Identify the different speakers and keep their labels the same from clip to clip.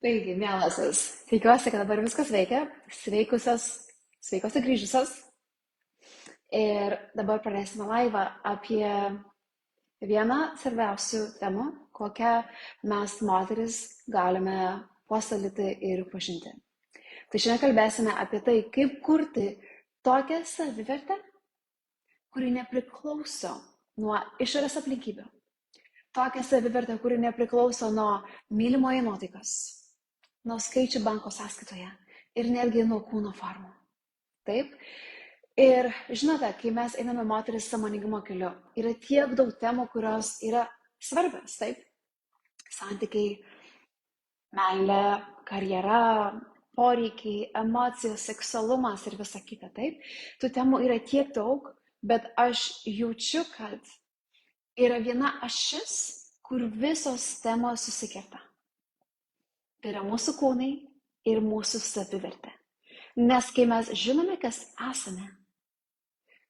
Speaker 1: Taigi, mielasis, tikiuosi, kad dabar viskas veikia, sveikos ir grįžusios. Ir dabar pradėsime laivą apie vieną svarbiausių temų, kokią mes moteris galime puoselėti ir pažinti. Tai šiandien kalbėsime apie tai, kaip kurti tokią savivertę, kuri nepriklauso nuo išorės aplinkybių. Tokią savivertę, kuri nepriklauso nuo mylimojo nuotaikos, nuo skaičių banko sąskaitoje ir netgi nuo kūno formų. Taip? Ir žinote, kai mes einame moteris sąmoningumo keliu, yra tiek daug temų, kurios yra svarbios, taip? Santykiai, meilė, karjera, poreikiai, emocijos, seksualumas ir visa kita, taip? Tų temų yra tiek daug, bet aš jaučiu, kad yra viena ašis, kur visos temos susikerta. Tai yra mūsų kūnai ir mūsų savivertė. Nes kai mes žinome, kas esame,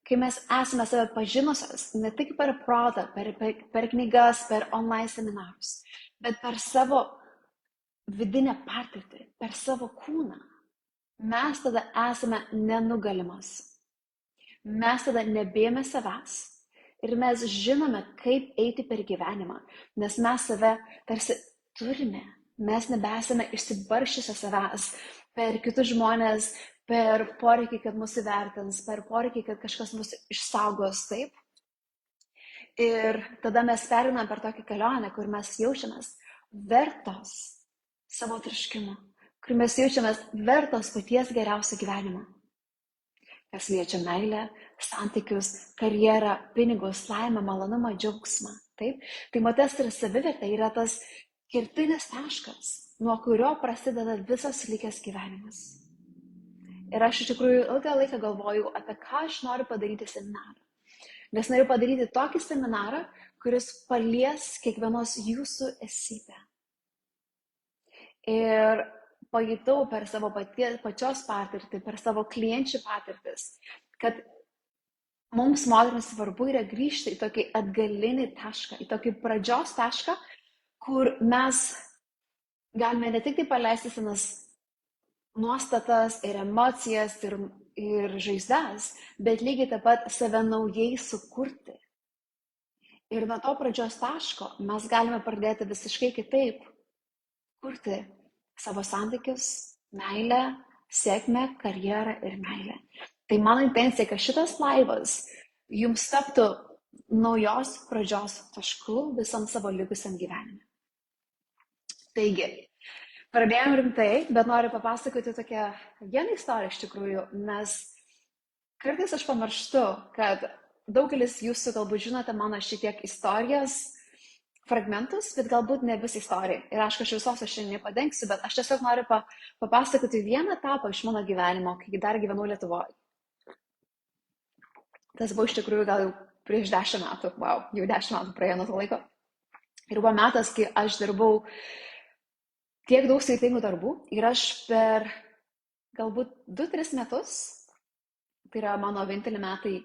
Speaker 1: kai mes esame save pažinusios, ne tik per protą, per knygas, per online seminarus, bet per savo vidinę patirtį, per savo kūną, mes tada esame nenugalimas. Mes tada nebėjome savęs ir mes žinome, kaip eiti per gyvenimą, nes mes save tarsi turime. Mes nebesame išsibarščiusios savęs per kitus žmonės, per poreikį, kad mus įvertins, per poreikį, kad kažkas mus išsaugos, taip. Ir tada mes perinam per tokią kelionę, kur mes jaučiamės vertos savo troškimo, kur mes jaučiamės vertos paties geriausio gyvenimo. Kas liečia meilę, santykius, karjerą, pinigus, laimę, malonumą, džiaugsmą, taip. Tai moters ir savivertė yra tas kertinis taškas, nuo kurio prasideda visas likęs gyvenimas. Ir aš iš tikrųjų ilgą laiką galvojau, apie ką aš noriu padaryti seminarą. Nes noriu padaryti tokį seminarą, kuris palies kiekvienos jūsų esybę. Ir pajutau per savo pačios patirtį, per savo klienčių patirtis, kad mums moterims svarbu yra grįžti į tokį atgalinį tašką, į tokį pradžios tašką, kur mes galime ne tik tai paleisti senas nuostatas ir emocijas ir žaizdas, bet lygiai taip pat save naujai sukurti. Ir nuo to pradžios taško mes galime pradėti visiškai kitaip kurti savo santykius, meilę, sėkmę, karjerą ir meilę. Tai mano intencija, kad šitas laivas jums taptų naujos pradžios tašku visam savo likusiam gyvenime. Taigi, pradėjom rimtai, bet noriu papasakoti tokią vieną istoriją iš tikrųjų, nes kartais aš pamirštu, kad daugelis jūsų galbūt žinote mano šitiek istorijos fragmentus, bet galbūt ne visą istoriją. Ir aš visos aš šiandien nepadengsiu, bet aš tiesiog noriu papasakoti vieną etapą iš mano gyvenimo, kai dar gyvenau Lietuvoje. Tas buvo iš tikrųjų gal jau prieš 10 metų, jau 10 metų praėjo nuo to laiko. Ir buvo metas, kai aš dirbau tiek daug skirtingų darbų ir aš per galbūt 2-3 metus, tai yra mano vieninteliai metai,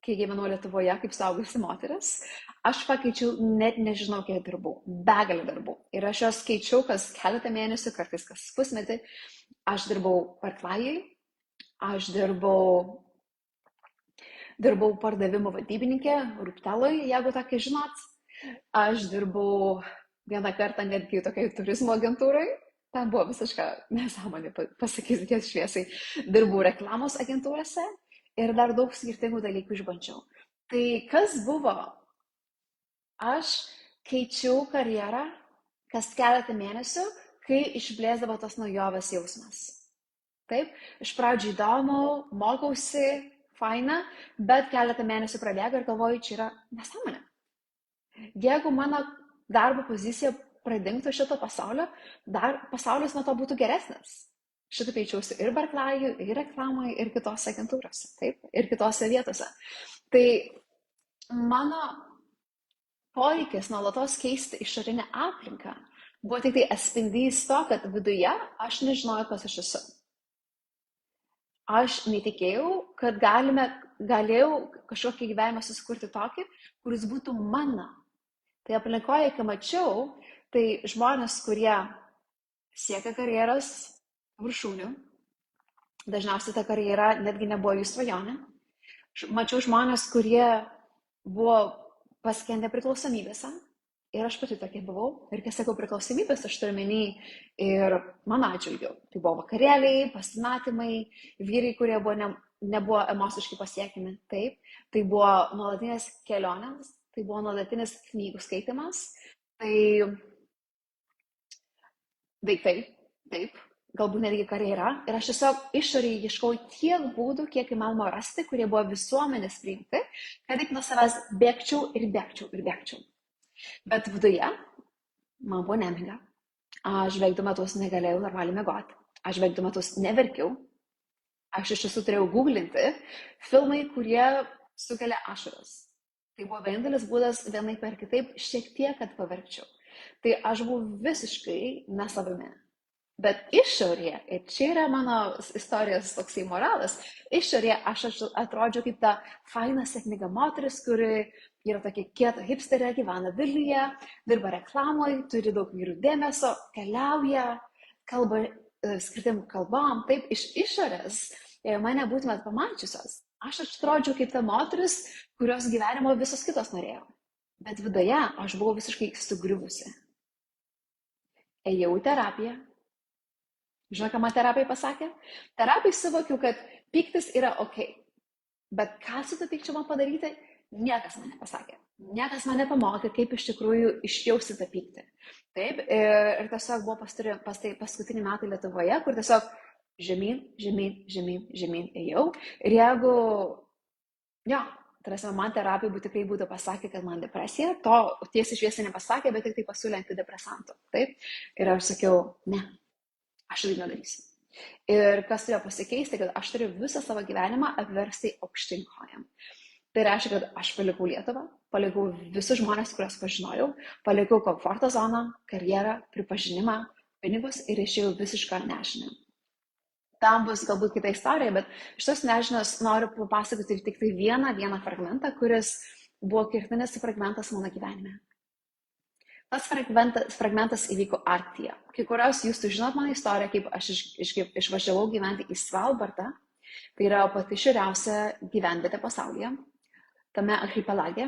Speaker 1: kai gyvenau Lietuvoje kaip suaugusi moteris, aš pakeičiau net nežinau kiek darbų, begalę darbų. Ir aš juos keičiau kas keletą mėnesių, kartais kas pusmetį. Aš dirbau Parklajai, aš dirbau pardavimo vadybininkė Rupteloj, jeigu tokį žinot. Aš dirbau vieną kartą netgi tokiai turizmo agentūrai. Ten buvo visiška nesąmonė, pasakysiu tiesiai šviesiai. Dirbau reklamos agentūrose ir dar daug skirtingų dalykų išbandžiau. Tai kas buvo? Aš keičiau karjerą kas keletą mėnesių, kai išblėsdavo tas naujovės jausmas. Taip, iš pradžių įdomu, mokausi, faina, bet keletą mėnesių prabėgo ir galvoju, čia yra nesąmonė. Jeigu mano darbo pozicija pradingtų šito pasaulio, pasaulis nuo to būtų geresnis. Šitą keičiausi ir Barklajų, ir reklamai, ir kitose agentūrose, taip, ir kitose vietose. Tai mano poreikis nuolatos keisti išorinę aplinką buvo tik tai atspindys to, kad viduje aš nežinojau, kas aš esu. Aš netikėjau, kad galėjau kažkokį gyvenimą susikurti tokį, kuris būtų mano. Tai aplinkoje, kai mačiau, tai žmonės, kurie siekia karjeros viršūnių. Dažniausiai ta karjera netgi nebuvo jų svajonė. Mačiau žmonės, kurie buvo paskendę priklausomybėse. Ir aš pati tokia buvau. Ir kai sakau priklausomybės, aš turiu menį ir mano atžvilgiu. Tai buvo vakarėliai, pasimatymai, vyrai, kurie nebuvo emociškai pasiekimi. Taip. Tai buvo nuolatinės kelionės, tai buvo nuolatinis knygų skaitimas. Tai daiktai, taip. Galbūt netgi karjera. Ir aš tiesiog išoriai ieškau tiek būdų, kiek įmanoma rasti, kurie buvo visuomenės priimti, kad tik nuo savęs bėgčiau ir bėgčiau ir bėgčiau. Bet viduje man buvo nemiga. Aš beveik 2 metus negalėjau normaliai miegoti. Aš beveik 2 metus neverkiau. Aš iš tiesų turėjau googlinti filmai, kurie sukelia ašaras. Tai buvo vienintelis būdas vienaip ar kitaip šiek tiek, kad paverkčiau. Tai aš buvau visiškai nesavimi. Bet išorėje, ir čia yra mano istorijos toksai moralas, išorėje aš atrodžiau kaip ta faina, sėkminga moteris, kuri yra tokia kieta hipsterė, gyvena Vilniuje, dirba reklamoje, turi daug vyrų dėmesio, keliauja, kalba skirtingom kalbom. Taip, iš išorės, jei mane būtumėt pamačiusios, aš atrodžiau kaip ta moteris, kurios gyvenimo visos kitos norėjo. Bet viduje aš buvau visiškai sugriuvusi. Ėjau į terapiją. Žinau, ką man terapijai pasakė? Terapijai suvokiau, kad pyktis yra ok. Bet ką su to pykčiu man padaryti, niekas man nepasakė. Niekas man nepamokė, kaip iš tikrųjų išjausti tą pyktį. Taip, ir tiesiog buvo paskutiniai metai Lietuvoje, kur tiesiog žemyn ėjau. Ir jeigu, man terapijai tikrai būtų pasakę, kad man depresija, to tiesiai šviesiai nepasakė, bet tik tai pasiūlė antidepresantų. Taip, ir aš sakiau, ne. Aš tai nedarysiu. Ir kas turėjo pasikeisti, kad aš turiu visą savo gyvenimą apversti aukštyn kojam. Tai reiškia, kad aš palikau Lietuvą, palikau visus žmonės, kuriuos pažinojau, palikau komforto zoną, karjerą, pripažinimą, pinigus ir išėjau visišką nežinią. Tam bus galbūt kita istorija, bet iš tos nežinios noriu papasakoti tik tai vieną fragmentą, kuris buvo kertinis fragmentas mano gyvenime. Tas fragmentas įvyko Arktyje. Kai kurios jūs žinot mano istoriją, kaip aš išvažiavau gyventi į Svalbardą. Tai yra pati šiauriausia gyvenvietė pasaulyje. Tame archipelage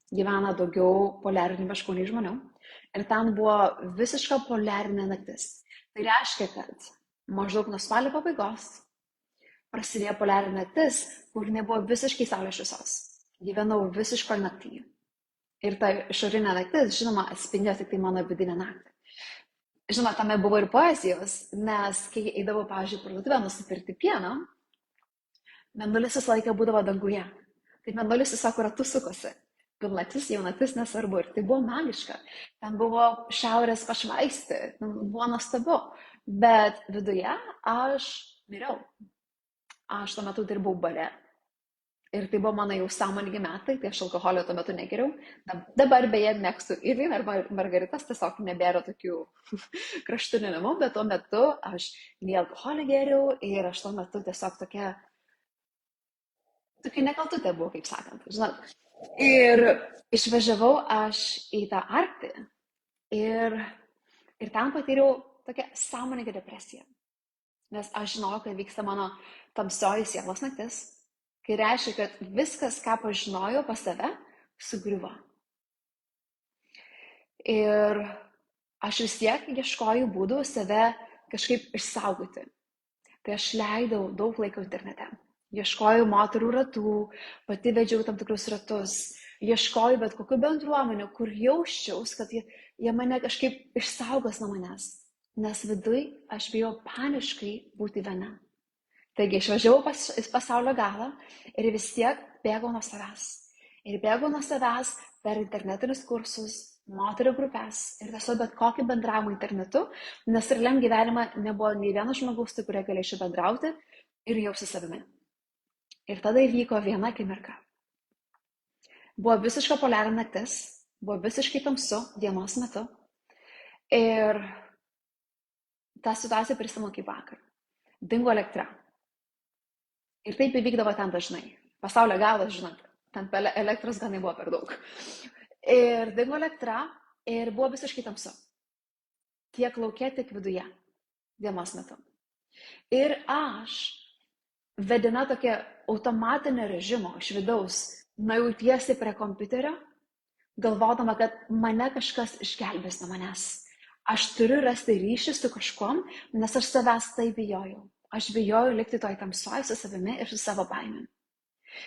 Speaker 1: gyvena daugiau poliarinių meškonių žmonių. Ir ten buvo visiška poliarinė naktis. Tai reiškia, kad maždaug nuo spalio pabaigos prasidėjo poliarinė naktis, kur nebuvo visiškai saulės šviesos. Gyvenau visiškoje naktyje. Ir ta išorinė naktis, žinoma, atspindėjo tik tai mano vidinę naktį. Žinoma, tame buvo ir poezijos, nes kai eidavau, pavyzdžiui, parduotuvę nusipirkti pieno, mėnulis visą laiką būdavo danguje. Tai mėnulis tiesiog ratu sukosi. Pilnatis, jaunatis, nesvarbu. Ir tai buvo magiška. Ten buvo šiaurės pašvaisti, buvo nuostabu. Bet viduje aš miriau. Aš tuo metu dirbau bare. Ir tai buvo mano jau sąmoningi metai, tai aš alkoholio tuo metu negeriau. Dabar beje mėgstu ir vyną, ir margaritas, tiesiog nebėra tokių kraštutinimų, bet tuo metu aš nei alkoholį geriau ir aš tuo metu tiesiog tokia nekaltutė buvo, kaip sakant. Žinot. Ir išvažiavau aš į tą Arktį ir ten patyriau tokią sąmoningą depresiją. Nes aš žinojau, kad vyksta mano tamsioji sielos naktis. Kai reiškia, kad viskas, ką pažinojau pas save, sugriuvo. Ir aš vis tiek ieškojau būdų save kažkaip išsaugoti. Tai aš leidau daug laiko internete. Ieškojau moterų ratų, pati vedžiau tam tikrus ratus. Ieškojau bet kokių bendruomenių, kur jausčiaus, kad jie mane kažkaip išsaugos nuo manęs. Nes viduj aš bijau paniškai būti viena. Taigi išvažiavau pasaulio galą ir vis tiek bėgau nuo savęs. Ir bėgau nuo savęs per internetinius kursus, moterų grupės ir tiesiog bet kokį bendravimą internetu, nes realiam gyvenime nebuvo nei vieno žmogaus, su kuria galėčiau bendrauti ir jausti savimi. Ir tada įvyko viena akimirka. Buvo visiška poliarinė naktis, buvo visiškai tamsu dienos metu ir tą situaciją prisimenu kaip vakar. Dingo elektra. Ir taip įvykdavo ten dažnai. Pasaulio galas, žinot, ten elektros gal nebuvo per daug. Ir dingo elektra ir buvo visiškai tamsu. Tiek lauke, tiek viduje. dienos metu. Ir aš, vedina tokia automatinio režimo iš vidaus, nuėjau tiesiai prie kompiuterio, galvodama, kad mane kažkas išgelbės nuo manęs. Aš turiu rasti ryšį su kažkuom, nes aš savęs tai bijojau. Aš bijojau likti toj tamsoj su savimi ir su savo baimėm.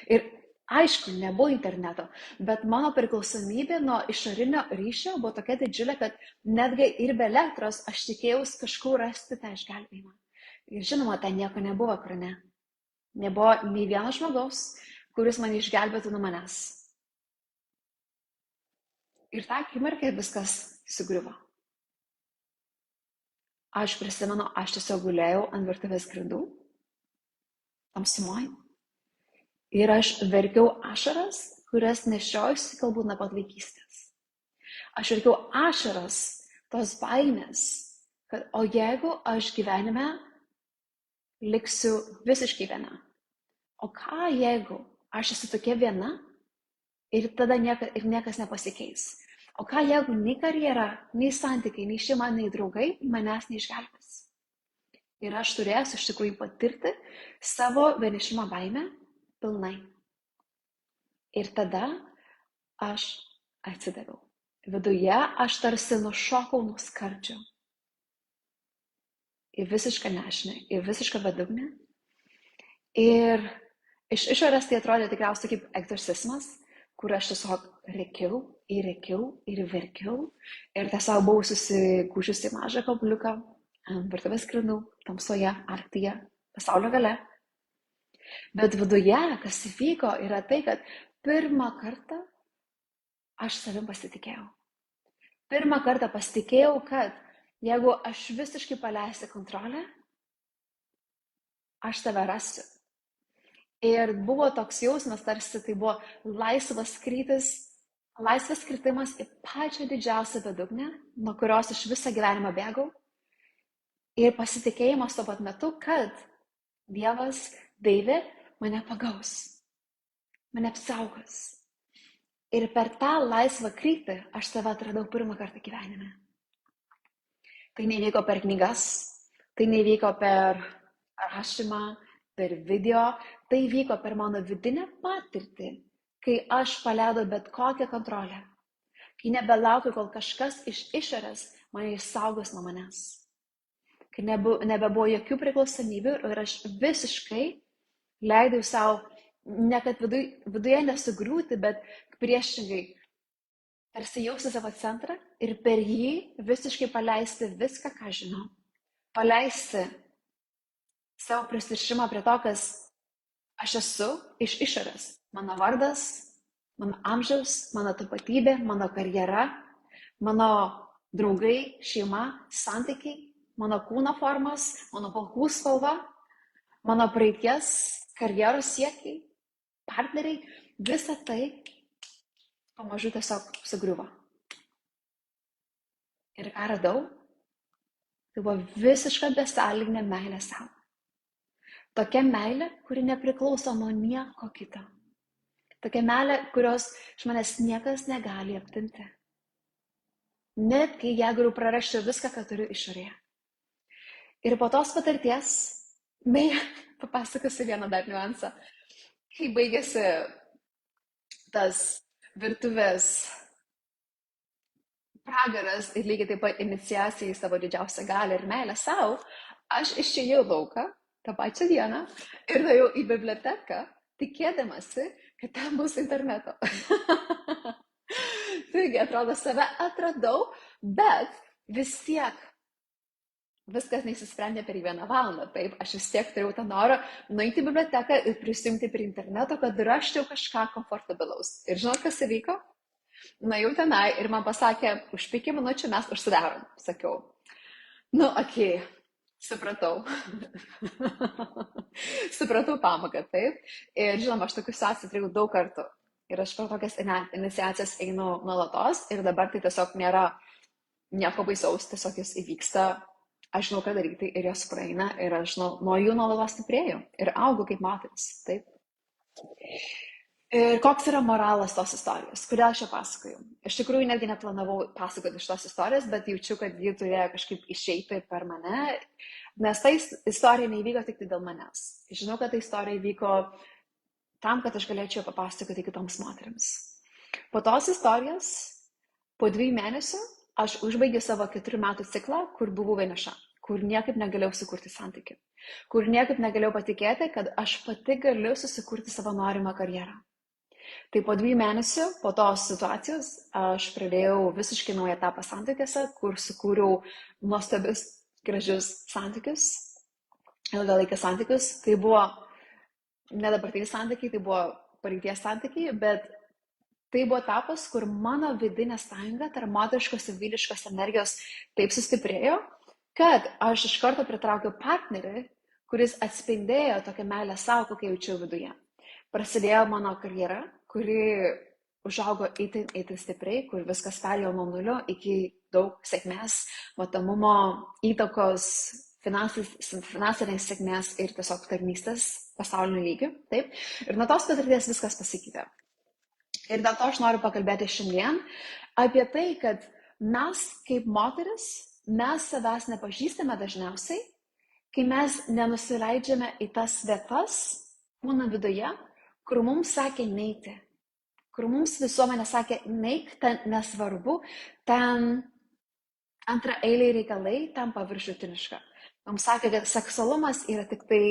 Speaker 1: Ir aišku, nebuvo interneto, bet mano priklausomybė nuo išorinio ryšio buvo tokia didžiulė, kad netgi ir be elektros aš tikėjausi kažkur rasti tą išgelbėjimą. Ir žinoma, ten nieko nebuvo ekrane. Nebuvo nei vieno žmogaus, kuris mane išgelbėtų nuo manęs. Ir tą akimirką viskas sugriuvo. Aš prisimenu, aš tiesiog gulėjau ant virtuvės grindų, tamsumoj. Ir aš verkiau ašaras, kurias nešiojusi galbūt nuo pat vaikystės. Aš verkiau ašaras tos baimės, kad o jeigu aš gyvenime liksiu visiškai viena? O ką jeigu aš esu tokia viena ir tada niekas nepasikeis? O ką jeigu nei karjera, nei santykiai, nei šeima, nei draugai manęs neišgelbės? Ir aš turėsiu iš tikrųjų patirti savo vienišumo baimę pilnai. Ir tada aš atsidaviau. Viduje aš tarsi nušokau nuo skardžio. Į visišką nežinę, į visišką bedugnę. Ir iš išorės tai atrodė tikriausiai kaip egzorcismas, kur aš tiesiog rėkiau ir verkiau. Ir tiesiog buvau susigūžusi mažą kabliuką ant virtuvės grindų, tamsoje, arktyje, pasaulio gale. Bet viduje, kas įvyko, yra tai, kad pirmą kartą aš savim pasitikėjau. Pirmą kartą pasitikėjau, kad jeigu aš visiškai paleisiu kontrolę, aš tave rasiu. Ir buvo toks jausmas, tarsi tai buvo laisvas kritimas į pačią didžiausią bedugnę, nuo kurios aš visą gyvenimą bėgau. Ir pasitikėjimas tuo pat metu, kad Dievas, David, mane pagaus, mane apsaugos. Ir per tą laisvą kryptį aš tave atradau pirmą kartą gyvenime. Tai nevyko per knygas, tai nevyko per rašymą, per video, tai vyko per mano vidinę patirtį, kai aš paleidau bet kokią kontrolę, kai nebelaukiu, kol kažkas iš išorės mane išsaugos nuo manęs, kai nebebuvo jokių priklausomybių ir aš visiškai leidau savo, ne kad viduje nesugriūti, bet priešingai, tarsi jausti savo centrą ir per jį visiškai paleisti viską, ką žinau, paleisti savo prisirišimą prie to, kas aš esu iš išorės. Mano vardas, mano amžiaus, mano tapatybė, mano karjera, mano draugai, šeima, santykiai, mano kūno formos, mano plaukų spalva, mano praeities, karjeros siekiai, partneriai, visa tai pamažu tiesiog sugriuvo. Ir ką radau? Tai buvo visiška besąlyginė meilė savo. Tokia meilė, kuri nepriklauso nuo nieko kito. Tokia meilė, kurios iš manęs niekas negali atimti. Net kai jeigu prarasčiau viską, ką turiu išorėje. Ir po tos patirties, papasakosiu vieną dar niuansą. Kai baigėsi tas virtuvės pragaras ir lygiai taip pat iniciacija į savo didžiausią galią ir meilę savo, aš išėjau lauką tą pačią dieną ir nuėjau į biblioteką, tikėdamasi, kad ten bus interneto. Taigi, atrodo, save atradau, bet vis tiek viskas neįsisprendė per 1 valandą. Taip, aš vis tiek turėjau tą norą nueiti į biblioteką ir prisijungti prie interneto, kad raščiau kažką komfortabilaus. Ir žinot, kas įvyko? Nuėjau tenai ir man pasakė, už 5 minučių mes užsidarom. Sakiau, okei. Supratau. Supratau pamoką, taip. Ir žinoma, aš tokius situacijų turėjau daug kartų. Ir aš per tokias iniciacijas einu nuolatos ir dabar tai tiesiog nėra nieko baisaus, tiesiog jis įvyksta, aš žinau, ką daryti ir jos praeina ir aš nuo jų nuolatos stiprėjau ir augu kaip moteris, taip. Ir koks yra moralas tos istorijos? Kodėl aš ją pasakoju? Iš tikrųjų, netgi neplanavau pasakoti iš tos istorijos, bet jaučiu, kad ji turėjo kažkaip išeiti per mane, nes ta istorija neįvyko tik tai dėl manęs. Žinau, kad ta istorija įvyko tam, kad aš galėčiau papasakoti kitoms moteriams. Po tos istorijos, po 2 mėnesių, aš užbaigiau savo 4 metų ciklą, kur buvau vieniša, kur niekaip negalėjau sukurti santykių, kur niekaip negalėjau patikėti, kad aš pati galiu susikurti savo norimą karjerą. Tai po 2 mėnesių, po tos situacijos, aš pradėjau visiškai naują etapą santykiuose, kur sukūriau nuostabius, gražius santykius, ilgalaikius santykius. Tai buvo ne dabartiniai santykiai, tai buvo praeities santykiai, bet tai buvo etapas, kur mano vidinė sąjunga tarp moteriškos ir vyriškos energijos taip sustiprėjo, kad aš iš karto pritraukiau partnerį, kuris atspindėjo tokią meilę savo, kokią jaučiau viduje. Prasidėjo mano karjera, kuri užaugo itin stipriai, kur viskas perėjo nuo nulio iki daug sėkmės, matomumo, įtakos, finansinės sėkmės ir tiesiog tarnystės pasauliniu lygiu. Taip? Ir nuo tos patirties viskas pasikeitė. Ir dėl to aš noriu pakalbėti šiandien apie tai, kad mes kaip moteris, mes savęs nepažįstame dažniausiai, kai mes nenusileidžiame į tas vietas kūno viduje, kur mums sakė neiti, kur mums visuomenė sakė neik, ten nesvarbu, ten antraeiliai reikalai tampa viršutiniška. Mums sakė, kad seksualumas yra tik tai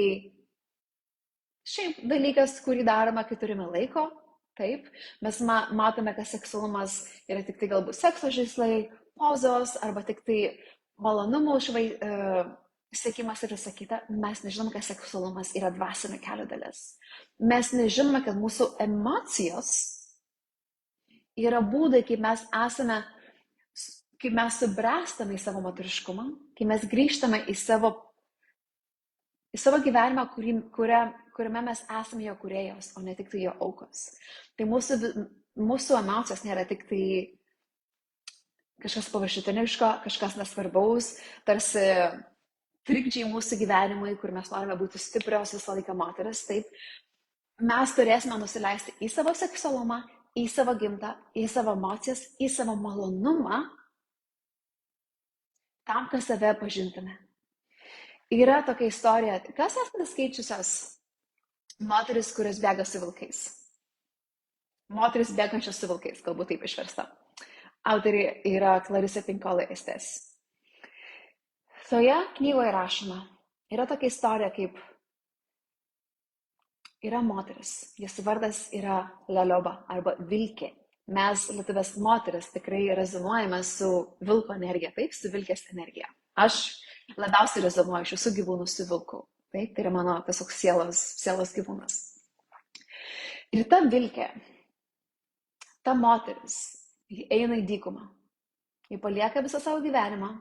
Speaker 1: šiaip dalykas, kurį darome, kai turime laiko. Taip, mes matome, kad seksualumas yra tik tai galbūt sekso žaislai, pozos arba tik tai malonumų siekimas ir visa kita. Mes nežinome, kad seksualumas yra dvasinio kelio dalis. Mes nežinome, kad mūsų emocijos yra būdai, kaip mes esame, kaip mes subręstame į savo moteriškumą, kai mes grįžtame į savo gyvenimą, kuriame mes esame jo kūrėjos, o ne tik tai jo aukos. Tai mūsų emocijos nėra tik tai kažkas paviršutiniško, kažkas nesvarbaus, tarsi trikdžiai mūsų gyvenimui, kur mes norime būti stiprios visą laiką moteris. Taip, mes turėsime nusileisti į savo seksualumą, į savo gimtą, į savo emocijas, į savo malonumą, tam, kad save pažintume. Yra tokia istorija, kas esate skaičiusios moteris, kurios bėga su vilkais? Moteris bėgančios su vilkais, galbūt taip išversta. Autorė yra Clarissa Pinkola Estes. Toje knygoje rašoma, yra tokia istorija, kaip yra moteris, jos vardas yra Lelioba arba vilkė. Mes, lietuvės moteris, tikrai rezonuojame su vilko energija, taip, su vilkės energija. Aš labiausiai rezonuoju iš visų gyvūnų su vilku. Taip, tai yra mano tiesiog sielos gyvūnas. Ir ta vilkė, ta moteris, ji eina į dykumą. Ji palieka visą savo gyvenimą.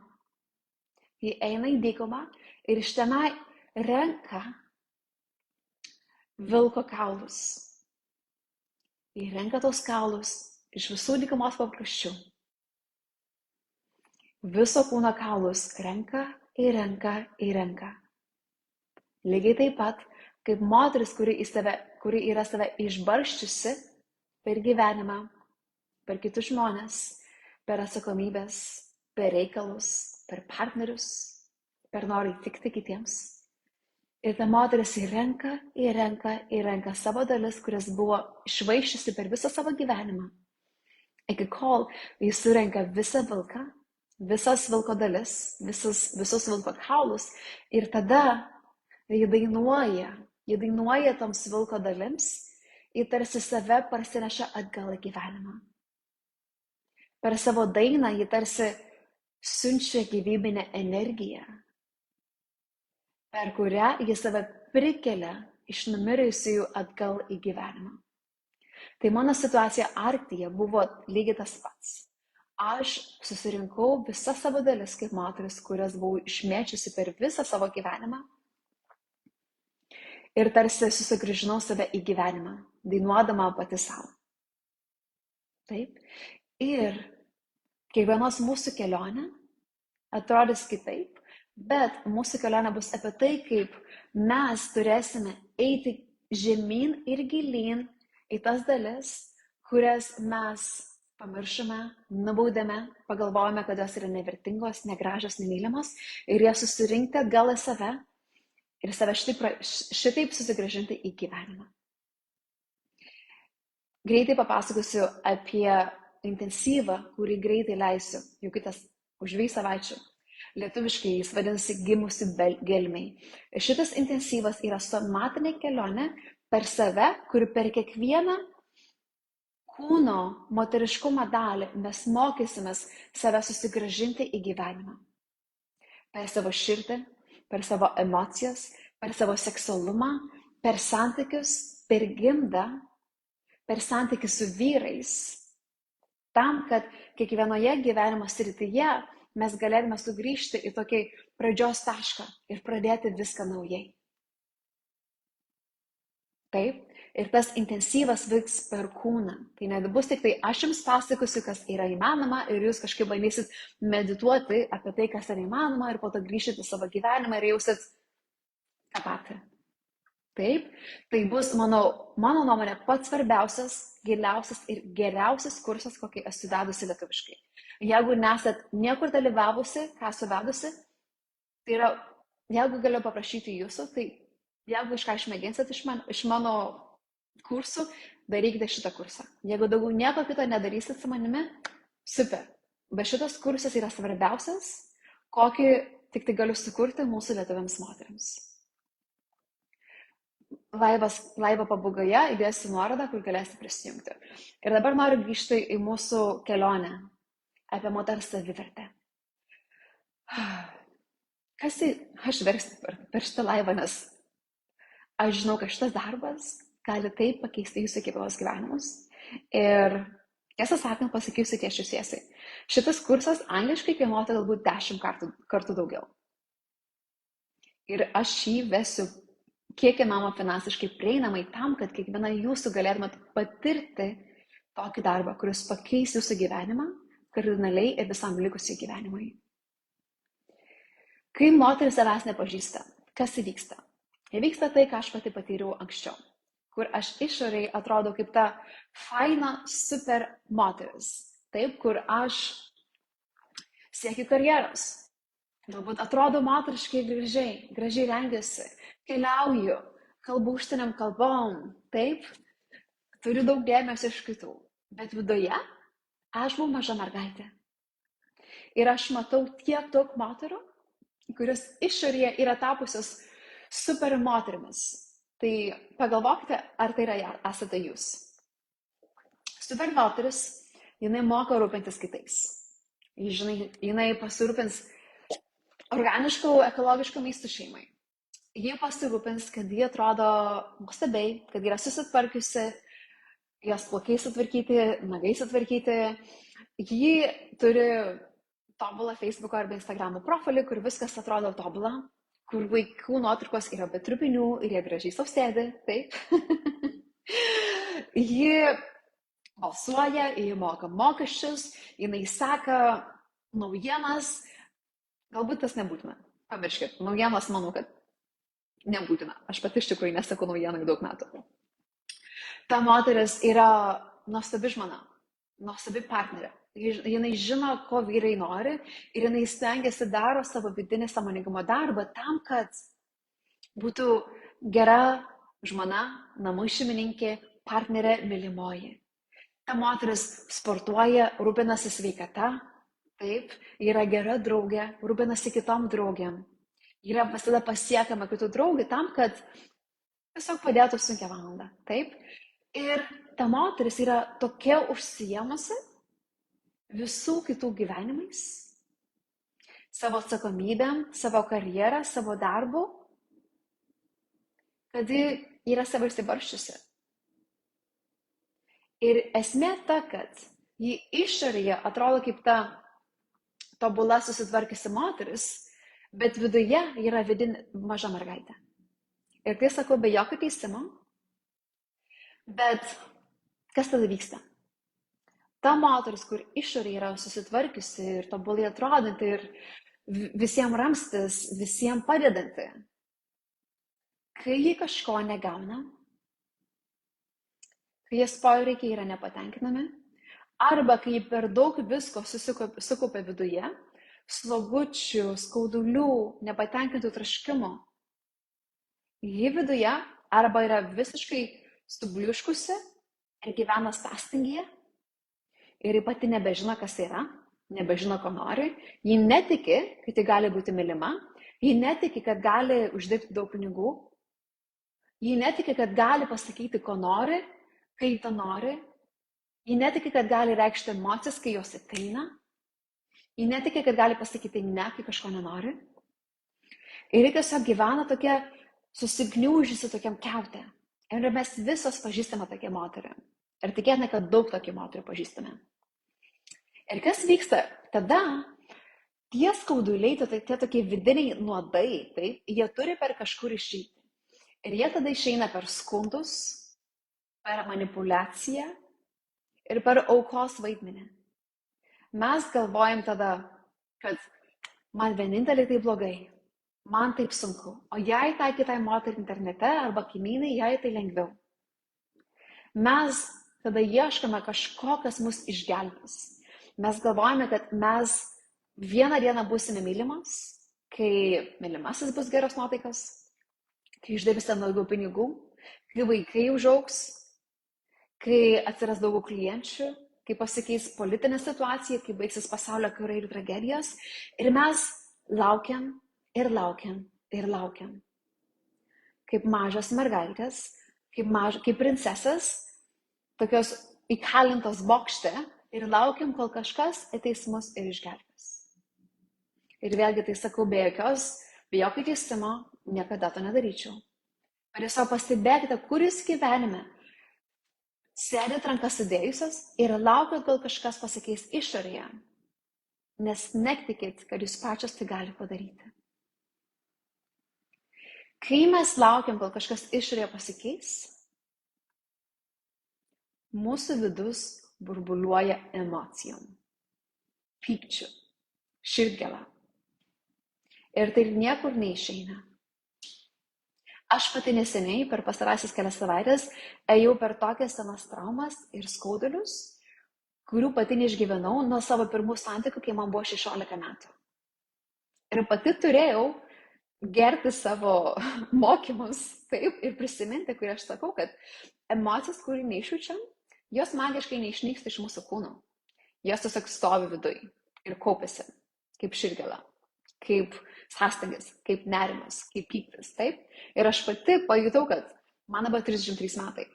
Speaker 1: Ji eina į dykumą ir iš tenai renka vilko kaulus. Ji renka tos kaulus iš visų dykumos pakraščių. Viso kūno kaulus renka ir renka ir renka. Lygiai taip pat, kaip moteris, kuri yra save išbarščiusi per gyvenimą, per kitus žmonės, per atsakomybės, per reikalus, per partnerius, per norą įtikti kitiems. Ir ta moteris įrenka savo dalis, kuris buvo išvaiščiusi per visą savo gyvenimą. Iki kol jis surenka visą vilką, visas vilko dalis, visus vilko kaulus ir tada jį dainuoja toms vilko dalims, jį tarsi save parsineša atgal į gyvenimą. Per savo dainą jį tarsi siunčia gyvybinę energiją, per kurią jis save prikelia iš numirusiųjų atgal į gyvenimą. Tai mano situacija Arktyje buvo lygiai tas pats. Aš susirinkau visas savo dalis kaip moteris, kurias buvau išmėčiusi per visą savo gyvenimą ir tarsi susigrįžinau save į gyvenimą, dainuodama pati savo. Taip. Ir kiekvienos mūsų kelionė atrodys kitaip, bet mūsų kelionė bus apie tai, kaip mes turėsime eiti žemyn ir gilyn į tas dalis, kurias mes pamiršome, nubaudėme, pagalvojame, kad jos yra nevertingos, negražios, nemylimos ir jas susirinkti atgal į save ir save šitaip susigrąžinti į gyvenimą. Greitai papasakosiu apie intensyvą, kurį greitai leisiu, jau kitas už 2 savaičių. Lietuviškai jis vadinasi gimusi gelmiai. Ir šitas intensyvas yra somatinė kelionė per save, kur per kiekvieną kūno moteriškumo dalį mes mokysimės save susigrąžinti į gyvenimą. Per savo širdį, per savo emocijas, per savo seksualumą, per santykius, per gimdą, per santykius su vyrais, tam, kad kiekvienoje gyvenimo srityje mes galėtume sugrįžti į tokį pradžios tašką ir pradėti viską naujai. Taip, ir tas intensyvas vyks per kūną. Tai nebus tik tai aš jums pasakosiu, kas yra įmanoma ir jūs kažkaip bandysit medituoti apie tai, kas yra įmanoma ir po to grįžtit į savo gyvenimą ir jausit tą patį. Taip, tai bus, mano nuomonė, pats svarbiausias, giliausias ir geriausias kursas, kokį esu vedusi lietuviškai. Jeigu nesat niekur dalyvavusi, ką esu vedusi, tai yra, jeigu galiu paprašyti jūsų, tai jeigu kažką išmėginsit iš mano kursų, darykite šitą kursą. Jeigu daugiau nieko kito nedarysit su manimi, super. Bet šitas kursas yra svarbiausias, kokį tik tai galiu sukurti mūsų lietuviams moteriams. Laivo pabaigoje įdėsiu nuorodą, kur galėsite prisijungti. Ir dabar noriu grįžti į mūsų kelionę apie moters savivertę. Aš verksiu per šitą laivą, nes aš žinau, kad šitas darbas gali taip pakeisti jūsų kiekvienos gyvenimus. Ir tiesą sakant, pasakysiu tiesiai. Šitas kursas angliškai kainuoja galbūt 10 kartų daugiau. Ir aš jį vesiu kiek įmanoma finansiškai prieinamai tam, kad kiekviena jūsų galėtumėt patirti tokį darbą, kuris pakeis jūsų gyvenimą kardinaliai ir visam likusiai gyvenimui. Kai moteris savęs nepažįsta, kas įvyksta? Įvyksta tai, ką aš pati patyriau anksčiau, kur aš išoriai atrodau kaip ta faina super moteris, taip, kur aš siekiu karjeros, galbūt atrodo moteriškai gražiai rengiasi, keliauju, kalbu užsienio kalbom, taip, turiu daug dėmesio iš kitų, bet viduje aš buvau maža mergaitė. Ir aš matau tiek daug moterų, kurios išorėje yra tapusios super moterimis. Tai pagalvokite, ar tai esate jūs. Super moteris, jinai moka rūpintis kitais. Jinai pasirūpins organiškų, ekologiškų maistų šeimai. Jie pasirūpins, kad jie atrodo nuostabiai, kad yra susitvarkiusi, jos plaukai sutvarkyti, nagai sutvarkyti. Ji turi tobulą Facebook arba Instagram profilį, kur viskas atrodo tobulą, kur vaikų nuotraukos yra be trupinių ir jie gražiai sau sėdi, taip. Ji balsuoja, ji moka mokesčius, jinai seka naujienas, galbūt tas nebūtina. Pamirškit, naujienas manau, kad nebūtina. Aš pati iš tikrųjų nesaku naujienų daug metų. Ta moteris yra nuostabi žmona, nuostabi partnerė. Jinai žino, ko vyrai nori ir jinai stengiasi daro savo vidinį sąmoningumo darbą tam, kad būtų gera žmona, namų šeimininkė, partnerė, mylimoji. Ta moteris sportuoja, rūpinasi sveikata, taip, yra gera draugė, rūpinasi kitom draugėm. Yra visada pasiekiama kitų draugų tam, kad tiesiog padėtų sunkią valandą, taip. Ir ta moteris yra tokia užsiėmusi visų kitų gyvenimais, savo atsakomybėm, savo karjerą, savo darbu, kad ji yra savo išsibarščiusi. Ir esmė ta, kad ji išorėje atrodo kaip ta tobula susitvarkiusi moteris, bet viduje yra vidinė maža mergaitė. Ir tai sakau be jokio teisimo, bet kas tada vyksta? Ta moteris, kur išorėje yra susitvarkiusi ir tobulai atrodanti ir visiems ramstis, visiems padedanti, kai ji kažko negauna, kai jas poreikiai yra nepatenkinami, arba kai per daug visko sukaupia viduje, slogučių, skaudulių, nepatenkintų troškimų, ji viduje arba yra visiškai subliuškusi ir gyvena sąstingyje ir ji pati nebežino, kas tai yra, nebežino, ko nori, ji netiki, kad ji gali būti mylima, ji netiki, kad gali uždirbti daug pinigų, ji netiki, kad gali pasakyti, ko nori, kai to nori, ji netiki, kad gali reikšti emocijas, kai jos ateina, ji netiki, kad gali pasakyti ne, kai kažko nenori. Ir ji tiesiog gyvena tokia susigniaužusi tokiam kiaute. Ir mes visos pažįstame tokią moterį. Ir tikėtina, kad daug tokių moterų pažįstame. Ir kas vyksta? Tada tie skauduliai, tie tokie vidiniai nuodai, taip, jie turi per kažkur išeiti. Ir jie tada išeina per skundus, per manipulaciją ir per aukos vaidmenį. Mes galvojam tada, kad man vieninteliai tai blogai, man taip sunku, o jai tai kitai moteriai internete arba kaimynai, jai tai lengviau. Mes tada ieškome kažko, kas mus išgelbės. Mes galvojame, kad mes vieną dieną būsime mylimas, kai mylimasis bus geros nuotaikas, kai išdirbsime daugiau pinigų, kai vaikai užaugs, kai atsiras daugiau klienčių, kai pasikeis politinė situacija, kai baigsis pasaulio karai ir tragedijos. Ir mes laukiam ir laukiam ir laukiam. Kaip mažas mergaitės, kaip princesės, tokios įkalintos bokšte ir laukiam, kol kažkas ateis mus ir išgelbės. Ir vėlgi tai sakau be jokio teisimo, niekada to nedaryčiau. Ar tiesiog pastebėkite, kuris gyvenime sėdit rankas sudėjusios ir laukit, kol kažkas pasikeis išorėje, nes netikit, kad jūs pačios tai gali padaryti. Kai mes laukiam, kol kažkas išorėje pasikeis, mūsų vidus burbuliuoja emocijom, pykčiu, širdgėla. Ir tai niekur neišeina. Aš pati neseniai per pastarąsias kelias savaitės ėjau per tokias senas traumas ir skaudulius, kurių pati neišgyvenau nuo savo pirmų santykių, kai man buvo 16 metų. Ir pati turėjau gerti savo mokymus, taip, ir prisiminti, kur aš sakau, kad emocijos, kurį neišjaučiam, jos magiškai neišnyksta iš mūsų kūno. Jos tiesiog stovi viduj ir kaupiasi, kaip širdgėla, kaip sąstingis, kaip nerimas, kaip pyktis, taip. Ir aš pati pajutau, kad man dabar 33 metai.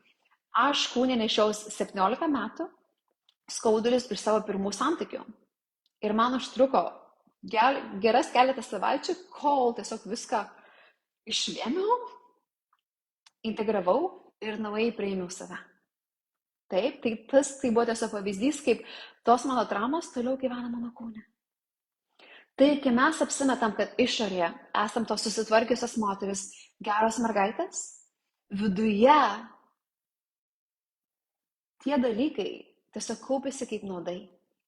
Speaker 1: Aš kūne nešiaus 17 metų skaudulius iš savo pirmų santykių. Ir man užtruko geras keletą savaičių, kol tiesiog viską išvėmiau, integravau ir naujai priėmiau save. Taip, tai buvo tiesiog pavyzdys, kaip tos mano traumos toliau gyvena mano kūne. Tai, kai mes apsimetam, kad išorėje esam tos susitvarkiusios moteris, geros mergaitės, viduje tie dalykai tiesiog kaupiasi kaip nuodai.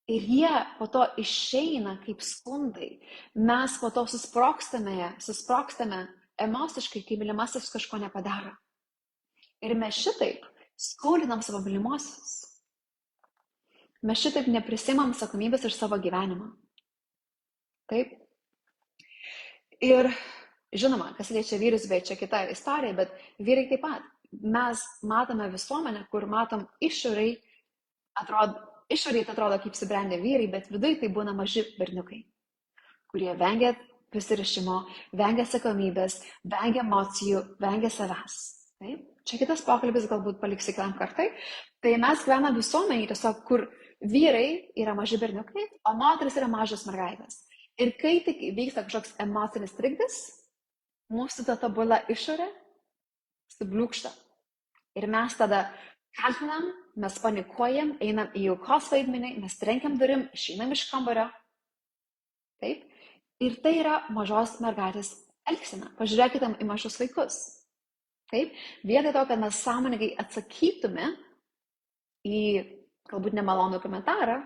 Speaker 1: Ir jie po to išeina kaip skundai. Mes po to susprogstame emociškai, kai mylimasis kažko nepadaro. Ir mes šitaip skaudinam savo mylimosius. Mes šitaip neprisimam atsakomybės iš savo gyvenimą. Taip. Ir žinoma, kas liečia vyrus, bet čia kita istorija, bet vyrai taip pat. Mes matome visuomenę, kur matom išoriai tai atrodo kaip subrendę vyrai, bet viduje tai būna maži berniukai, kurie vengia prisirišimo, vengia atsakomybės, vengia emocijų, vengia savęs. Taip? Čia kitas pokalbis galbūt paliksiu kitam kartai. Tai mes gyvename visuomenėje tiesiog, kur vyrai yra maži berniukai, o moteris yra mažos mergaitės. Ir kai tik vyksta kažkoks emocinis trikdis, mūsų ta tobula išorė subliūkšta. Ir mes tada kaltinam, mes panikuojam, einam į aukos vaidmenį, mes trenkiam durim, išeinam iš kambario. Taip? Ir tai yra mažos mergaitės elgsena. Pažiūrėkite į mažus vaikus. Taip? Vietoj to, kad mes sąmoningai atsakytume į galbūt nemalonų komentarą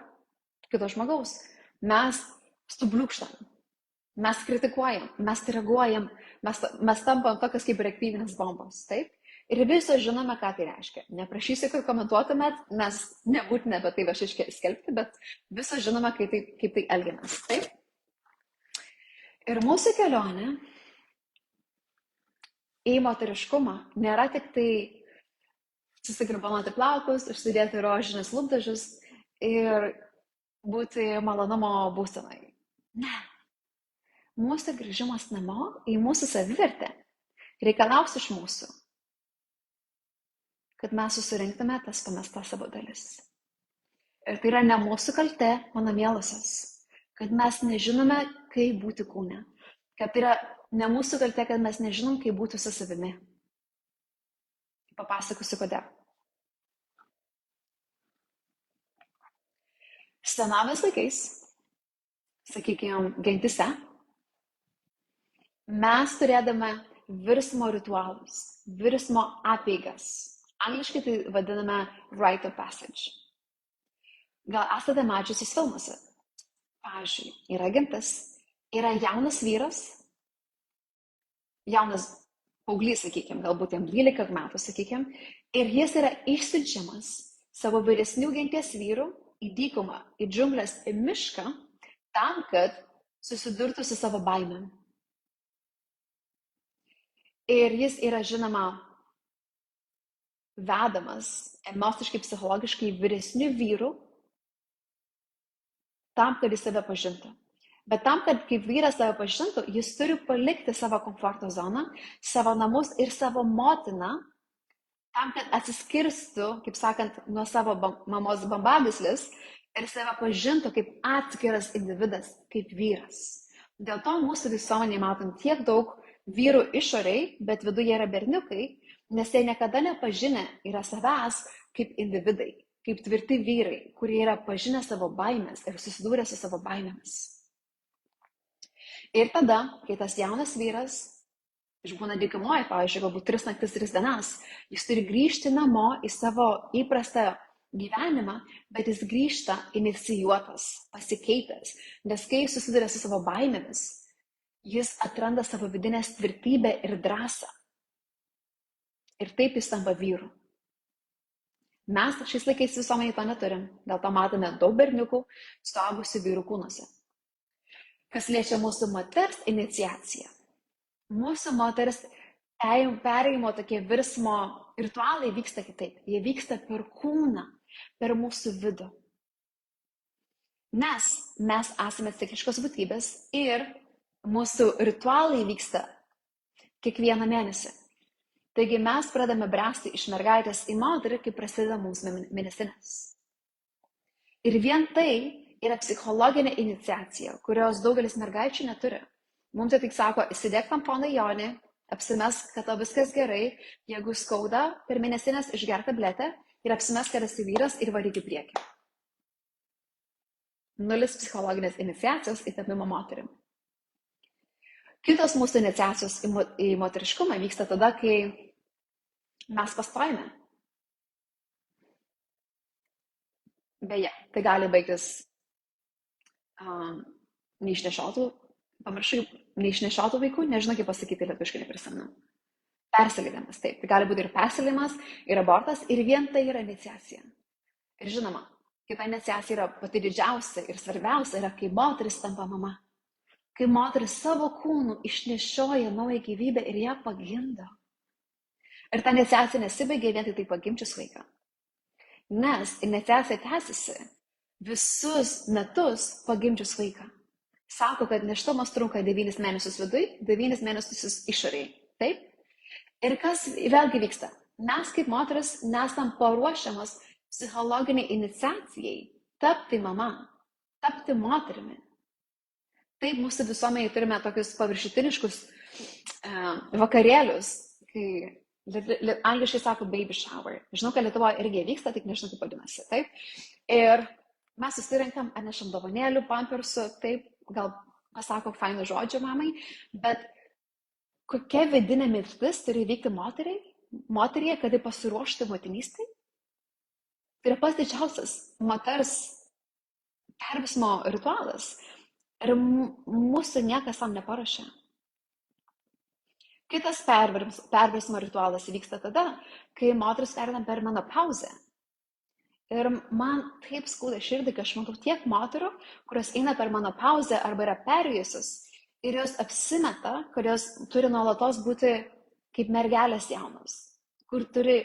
Speaker 1: kito žmogaus, mes subliūkštam, mes kritikuojam, mes reaguojam, mes tampam tokios kaip reaktyvinės bombos. Taip? Ir visos žinome, ką tai reiškia. Neprašysiu, kad komentuotumėt, nes nebūtina apie tai viešai skelbti, bet visos žinome, kaip tai elgiamės. Taip? Ir mūsų kelionė į moteriškumą nėra tik tai susigribonoti plaukus, užsidėti rožinius lūpdažius ir būti malonumo būsenai. Ne. Mūsų grįžimas namo į mūsų savivertę reikalaus iš mūsų, kad mes susirinktume tas pamestas savo dalis. Ir tai yra ne mūsų kaltė, mano mielosios, kad mes nežinome, kaip būti kūne. Kad tai yra ne mūsų kaltė, kad mes nežinom, kaip būti su savimi. Papasakosiu, kodėl. Senovės laikais, sakykime, gentise, mes turėdame virsmo ritualus, virsmo apeigas. Angliškai tai vadiname rite of passage. Gal esate mačiusius filmuose? Pavyzdžiui, yra gentis, yra jaunas vyras, jaunas paauglys, sakykime, galbūt jam 12 metų, sakykime, ir jis yra išsiunčiamas savo vyresnių genties vyrų į dykumą, į džiunglės, į mišką, tam, kad susidurtų su savo baimėm. Ir jis yra, žinoma, vedamas emociškai, psichologiškai vyresnių vyrų tam, kad jis save pažintų. Bet tam, kad kaip vyras save pažintų, jis turi palikti savo komforto zoną, savo namus ir savo motiną, tam, kad atsiskirstų, kaip sakant, nuo savo mamos bambagyslės ir save pažintų kaip atskiras individas, kaip vyras. Dėl to mūsų visuomenėje matom tiek daug vyrų išoriai, bet viduje yra berniukai, nes jie niekada nepažinę yra savęs kaip individai, kaip tvirti vyrai, kurie yra pažinę savo baimės ir susidūrę su savo baimėmis. Ir tada, kai tas jaunas vyras išbūna dykumoje, pavyzdžiui, galbūt 3 naktis, 3 dienas, jis turi grįžti namo į savo įprastą gyvenimą, bet jis grįžta inicijuotas, pasikeitęs, nes kai jis susiduria su savo baimėmis, jis atranda savo vidinės tvirtybę ir drąsą. Ir taip jis tampa vyru. Mes šiais laikais visuomenėje to neturim, dėl to matome daug berniukų suaugusių vyrų kūnuose. Kas liečia mūsų moters iniciaciją. Mūsų moters perėjimo tokie virsmo ritualai vyksta kitaip. Jie vyksta per kūną, per mūsų vidų. Nes mes esame cikliškos būtybės ir mūsų ritualai vyksta kiekvieną mėnesį. Taigi mes pradame bręsti iš mergaitės į moterį, kai prasideda mums mėnesinės. Ir vien tai yra psichologinė iniciacija, kurios daugelis mergaičių neturi. Mums tai tik sako, įsidėk tamponą Jonį, apsimesk, kad tau viskas gerai, jeigu skauda, per mėnesinės išgerk tabletę ir apsimesk, kad esi vyras ir varyk į priekį. Nulis psichologinės iniciacijos į tapimą moterim. Kitos mūsų iniciacijos į moteriškumą vyksta tada, kai mes pastojame. Beje, tai gali baigtis neišnešiotų vaikų, nežinau kaip pasakyti lietuviškai, neprisimenu. Persileidimas, taip. Tai gali būti ir persileidimas, ir abortas, ir vien tai yra iniciacija. Ir žinoma, kita iniciacija yra pati didžiausia ir svarbiausia, yra kai moteris tampa mama. Kai moteris savo kūnų išnešioja naują gyvybę ir ją pagimdo. Ir ta iniciacija nesibaigia vien tik tai pagimdžius vaiką. Nes iniciacija tęsiasi visus metus pagimdžius vaiką. Sako, kad nėštumas trunka 9 mėnesius viduj, 9 mėnesius išoriai. Taip? Ir kas vėlgi vyksta? Mes kaip moteris nesam paruošiamas psichologiniai iniciacijai tapti mama, tapti moterimi. Taip, mūsų visuomenėje turime tokius paviršutiniškus vakarėlius, kai angliškai sako baby shower. Žinau, kad Lietuvoje irgi vyksta, tik nežinau, kaip vadinasi. Taip? Ir mes susirinkam, atnešam dovanėlių, pampersų, taip, gal pasako fainų žodžių mamai, bet kokia vidinė mirtis turi vykti moteriai, kad tai pasiruošti motinystai? Tai yra pats didžiausias moters perversmo ritualas. Ir mūsų niekas tam neparuošia. Kitas perversmo ritualas įvyksta tada, kai moteris pereina per menopauzę. Ir man taip skauda širdį, kai aš matau tiek moterų, kurios eina per menopauzę arba yra perėjusios ir jos apsimeta, kad jos turi nuolatos būti kaip mergelės jaunos, kur turi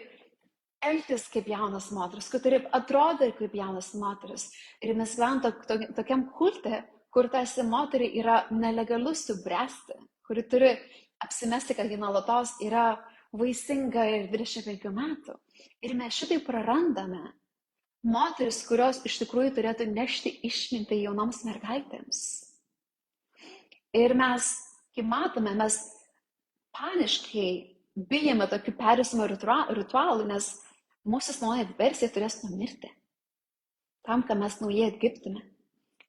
Speaker 1: elgtis kaip jaunas moteris, kur turi atrodyti kaip jaunas moteris. Ir mes gyvenam tokiam kulte, kur tarsi moteriai yra nelegalu subręsti, kuri turi apsimesti, kad ji nuolatos yra vaisinga ir 25 metų. Ir mes šitai prarandame moteris, kurios iš tikrųjų turėtų nešti išmintį jaunoms mergaitėms. Ir mes, kaip matome, mes paniškai bijome tokių perėsimo ritualų, nes mūsų nauja versija turės numirti, tam, kad mes naujai atgimtume.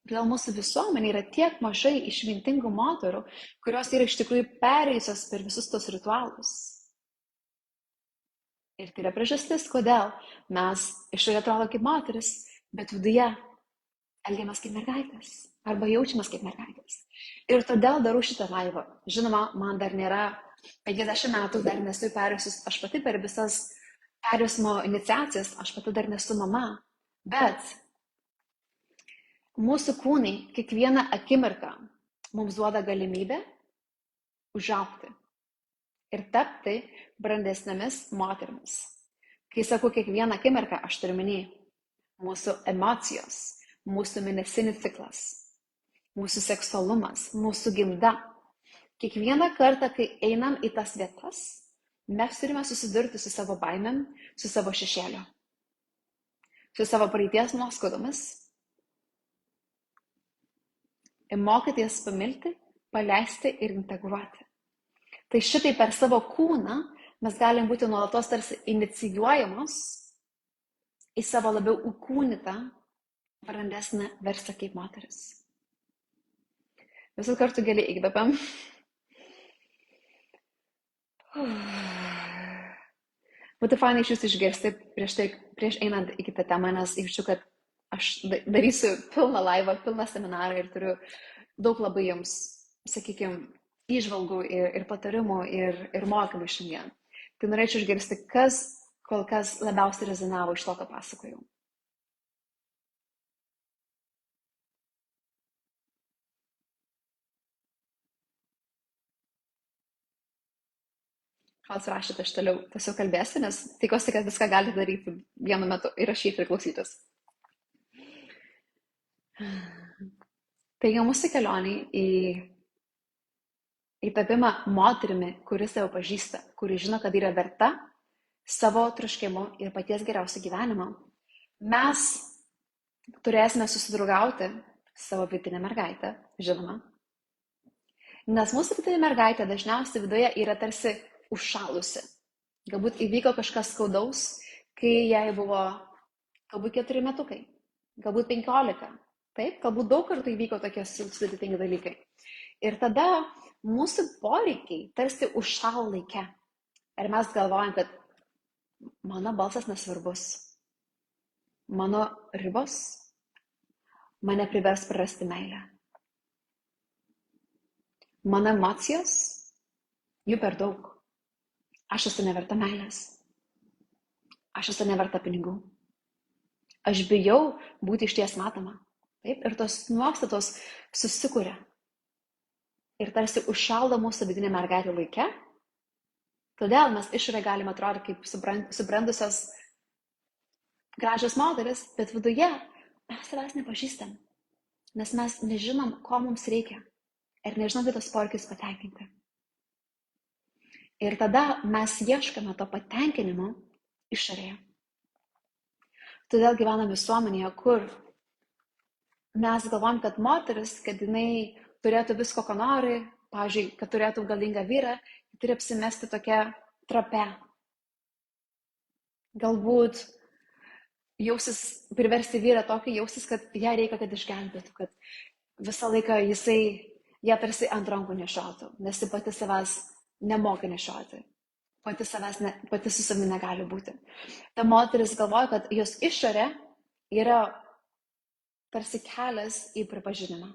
Speaker 1: Todėl mūsų visuomenė yra tiek mažai išmintingų moterų, kurios yra iš tikrųjų perėjusios per visus tos ritualus. Ir tai yra priežastis, kodėl mes išorėje atrodo kaip moteris, bet viduje elgiamės kaip mergaitės arba jaučiamės kaip mergaitės. Ir todėl darau šitą laivą. Žinoma, man dar nėra 50 metų, dar nesu perėjusius, aš pati per visas perėsimo iniciacijas, aš pati dar nesu mama, bet mūsų kūnai kiekvieną akimirką mums duoda galimybę užaugti ir tapti brandesnėmis moterimis. Kai sakau kiekvieną akimirką, aš turiu omeny mūsų emocijos, mūsų mėnesinis ciklas, mūsų seksualumas, mūsų gimda. Kiekvieną kartą, kai einam į tas vietas, mes turime susidurti su savo baimėm, su savo šešėliu, su savo praeities nuoskaudomis. Ir mokytis pamilti, paleisti ir integruoti. Tai šitai per savo kūną mes galim būti nuolatos tarsi inicijuojamos į savo labiau įkūnytą, brandesnę versiją kaip moteris. Visų kartų giliai įkvepiam. Būtų fainai iš jūsų išgirsti prieš einant į kitą temą, nes jaučiu, kad aš darysiu pilną laivą, pilną seminarą ir turiu daug labai jums, sakykime, įžvalgų ir patarimų ir mokymų šiandien. Tai norėčiau išgirsti, kas kol kas labiausiai rezonavo iš to, ką pasakojau. Gal surašyti, aš toliau tiesiog kalbėsiu, nes tikiuosi, kad viską galite daryti vienu metu, įrašyti ir klausytis. Taigi mūsų kelionė į tapimą moterimi, kuris save pažįsta, kuri žino, kad yra verta savo troškimo ir paties geriausio gyvenimo, mes turėsime susidraugauti savo vidinę mergaitę, žinoma. Nes mūsų vidinė mergaitė dažniausiai viduje yra tarsi užšalusi. Galbūt įvyko kažkas skaudaus, kai jai buvo galbūt 4 metukai, galbūt 15. Taip, galbūt daug kartų įvyko tokie sudėtingi dalykai. Ir tada mūsų poreikiai tarsi užšalo laike. Ir mes galvojam, kad mano balsas nesvarbus. Mano ribos mane privers prarasti meilę. Mano emocijos, jų per daug. Aš esu neverta meilės. Aš esu neverta pinigų. Aš bijau būti išties matoma. Taip, ir tos nuostatos susikuria. Ir tarsi užšaldo mūsų vidinė mergaitė laike. Todėl mes išorėje galime atrodyti kaip subrendusios gražios moteris, bet viduje mes savęs nepažįstam. Nes mes nežinom, ko mums reikia. Ir nežinom, kaip tos poreikius patenkinti. Ir tada mes ieškame to patenkinimo išorėje. Todėl gyvename visuomenėje, kur mes galvom, kad moteris, kad jinai turėtų visko, ko nori, pavyzdžiui, kad turėtų galingą vyrą, turi apsimesti tokia trapia. Galbūt priversti vyrą tokį jausis, kad ją reikia, kad išgelbėtų, kad visą laiką jisai ją tarsi ant rankų nešiotų, nes ji pati savęs nemoka nešioti. Pati su savimi negali būti. Ta moteris galvoja, kad jos išorė yra tarsi kelias į pripažinimą.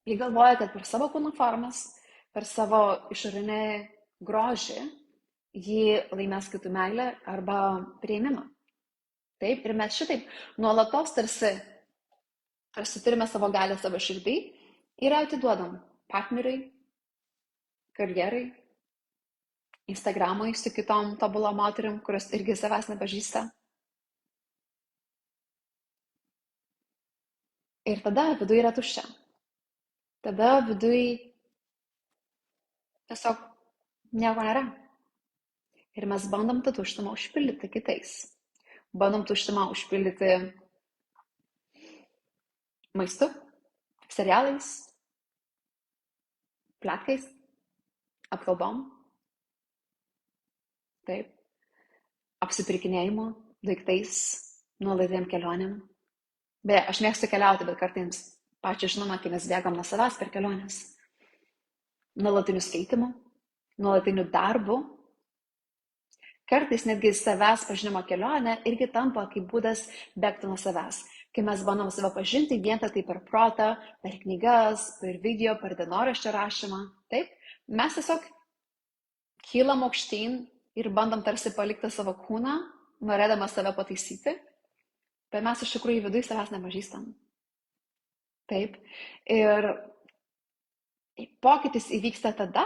Speaker 1: Ji galvoja, kad per savo kūno formas, per savo išorinę grožį, jį laimės kitų meilę arba priėmimą. Taip, ir mes šitaip nuolatos tarsi turime savo galę savo širdį ir atiduodam partneriai, karjerai, Instagramui su kitom tobulom moterim, kurios irgi savęs nepažįsta. Ir tada viduje yra tuščia. Tada viduje tiesiog nieko nėra. Ir mes bandom tą tuštumą užpildyti kitais. Bandom tuštumą užpildyti maistu, serialais, pletkais, apkalbom, taip, apsipirkinėjimu, daiktais, nuolaidėm kelionėm. Beje, aš mėgstu keliauti, bet kartais pačią žinoma, kai mes bėgam nuo savęs per keliones. Nuolatiniu skaitimu, nuolatiniu darbu. Kartais netgi savęs pažinimo kelionė irgi tampa kaip būdas bėgti nuo savęs. Kai mes bandom save pažinti vien tai per protą, per knygas, per video, per dienoraščio rašymą, taip, mes tiesiog kylam aukštyn ir bandom tarsi palikti savo kūną, norėdama save pataisyti, bet mes iš tikrųjų viduje savęs nepažįstam. Taip, ir pokytis įvyksta tada,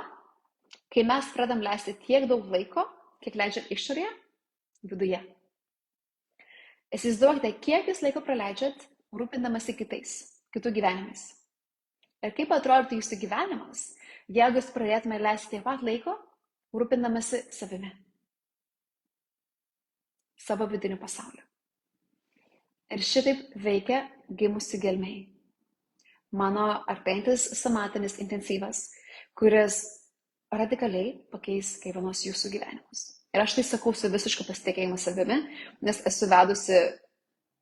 Speaker 1: kai mes pradam leisti tiek daug laiko, kiek leidžia išorėje, viduje. Įsivaizduokite, kiek jūs laiko praleidžiat rūpindamasi kitais, kitų gyvenimais. Ir kaip atrodytų jūsų gyvenimas, jeigu jūs pradėtume leisti tiek pat laiko, rūpindamasi savimi, savo vidiniu pasauliu. Ir šitaip veikia gimusi gelmei. Mano artėjantis somatinis intensyvas, kuris radikaliai pakeis kiekvienos jūsų gyvenimus. Ir aš tai sakau su visišku pasitikėjimu savimi, nes esu vedusi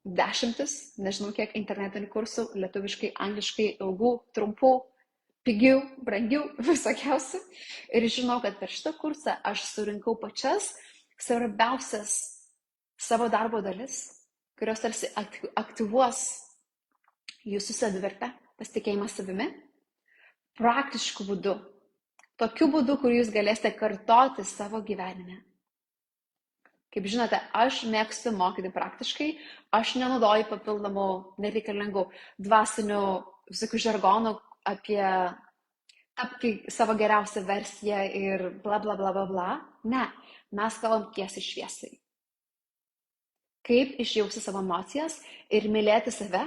Speaker 1: dešimtis, nežinau kiek internetinių kursų, lietuviškai, angliškai, ilgų, trumpų, pigių, brangių, visokiausių. Ir žinau, kad per šitą kursą aš surinkau pačias svarbiausias savo darbo dalis, kurios tarsi aktyvuos jūsų savivertę, pasitikėjimą savimi, praktiškų būdų. Tokiu būdu, kur jūs galėsite kartoti savo gyvenime. Kaip žinote, aš mėgstu mokyti praktiškai, aš nenaudoju papildomų nereikalingų dvasinių visokių žargonų apie tapti savo geriausią versiją ir bla bla bla bla bla. Ne, mes kalbam tiesiai šviesiai. Kaip išjausti savo emocijas ir mylėti save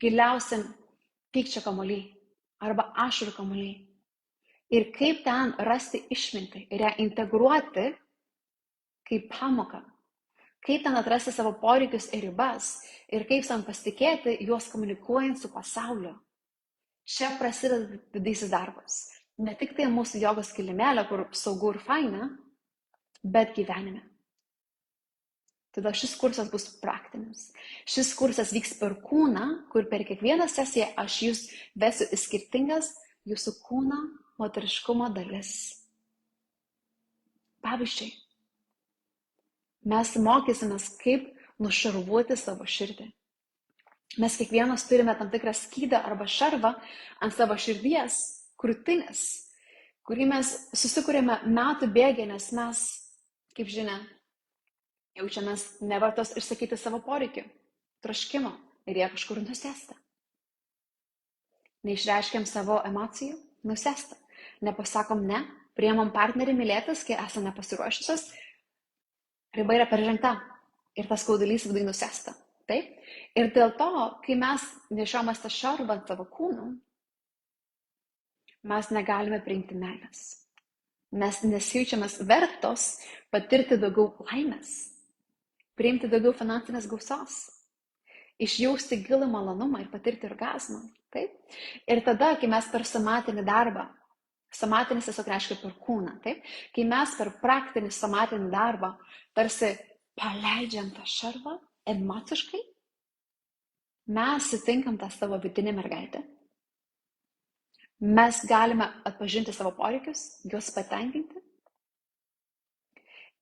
Speaker 1: giliausiam pykčio kamuoly arba ašarų kamuoly. Ir kaip ten rasti išmintį ir ją integruoti kaip pamoką. Kaip ten atrasti savo poreikius ir ribas ir kaip sam pasitikėti juos komunikuojant su pasauliu. Čia prasideda didysis darbas. Ne tik tai mūsų jogos kilimėlė, kur saugu ir faina, bet gyvenime. Tada šis kursas bus praktinis. Šis kursas vyks per kūną, kur per kiekvieną sesiją aš jūs vesiu į skirtingas jūsų kūno moteriškumo dalis. Pavyzdžiui, mes mokysimės, kaip nušarvuoti savo širdį. Mes kiekvienas turime tam tikrą skydą arba šarvą ant savo širdies, krūtinės, kurį mes susikūrėme metų bėgį, nes mes, kaip žinia, jaučiamės nevertos išsakyti savo poreikių, troškimo ir jie kažkur nusėsta. Neišreiškiam savo emocijų, nusėsta. Nepasakom ne, priimam partnerį mylėtis, kai esame nepasiruošusios, riba yra peržengta ir tas skaudulys viduje nusėsta. Taip? Ir dėl to, kai mes nešiomės tą šarvą ant savo kūnų, mes negalime priimti meilės. Mes nesijaučiamės vertos patirti daugiau laimės, priimti daugiau finansinės gausos, išjausti gilų malonumą ir patirti orgazmą. Taip? Ir tada, kai mes per somatinį darbą, somatinis tiesiog reiškia per kūną, taip? Kai mes per praktinį somatinį darbą tarsi paleidžiam tą šarvą emociškai, mes sutinkam tą savo vidinę mergaitę. Mes galime atpažinti savo poreikius, juos patenkinti.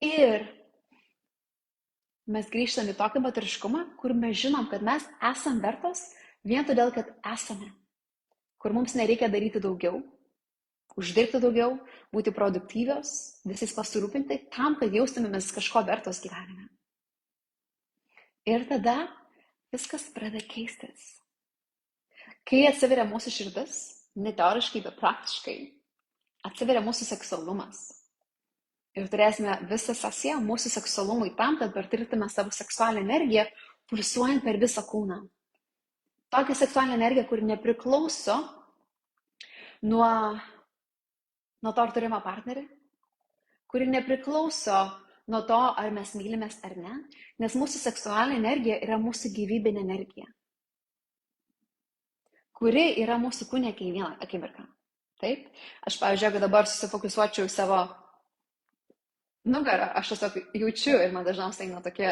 Speaker 1: Ir mes grįžtam į tokį moteriškumą, kur mes žinom, kad mes esam vertos vien todėl, kad esame. Kur mums nereikia daryti daugiau, uždirbti daugiau, būti produktyvios, visais pasirūpinti, tam, kad jaustumėmės kažko vertos gyvenime. Ir tada viskas pradeda keistis. Kai atsiveria mūsų širdis, ne teoriškai, bet praktiškai, atsiveria mūsų seksualumas. Ir turėsime visą sesiją mūsų seksualumui tam, kad patirtume savo seksualinę energiją, pulsuojant per visą kūną. Tokia seksualinė energija, kuri nepriklauso nuo to, ar turime partnerį, kuri nepriklauso nuo to, ar mes mylimės ar ne, nes mūsų seksualinė energija yra mūsų gyvybinė energija, kuri yra mūsų kūne kiekvieną akimirką. Taip? Aš, pavyzdžiui, jeigu dabar susifokusuočiau į savo nugarą, aš tiesiog jaučiu ir man dažniausiai eina tokie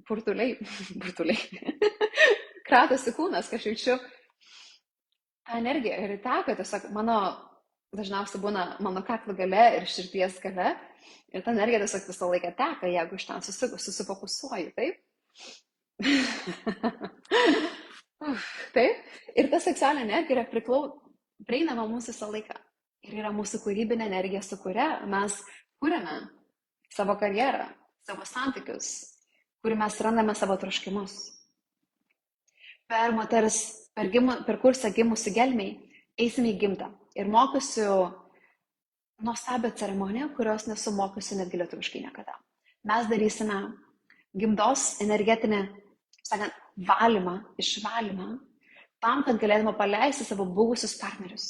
Speaker 1: burtuliai, kratosi kūnas, kai aš jaučiu tą energiją ir teka tiesiog dažniausiai būna mano kaklo gale ir širdies gale ir ta energija tiesiog visą laiką teka, jeigu iš ten susifokusuoju, taip? Taip? Ir ta seksualinė energija yra prieinama mums visą laiką. Ir yra mūsų kūrybinė energija, su kuria mes kūrėme savo karjerą, savo santykius, kur mes randame savo troškimus. Per kursą gimusi gelmiai eisime į gimtą ir mokysiu nuostabią ceremoniją, kurios nesu mokysiu netgi lietuviškai niekada. Mes darysime gimdos energetinę, išvalymą, tam, kad galėtume paleisti savo buvusius partnerius.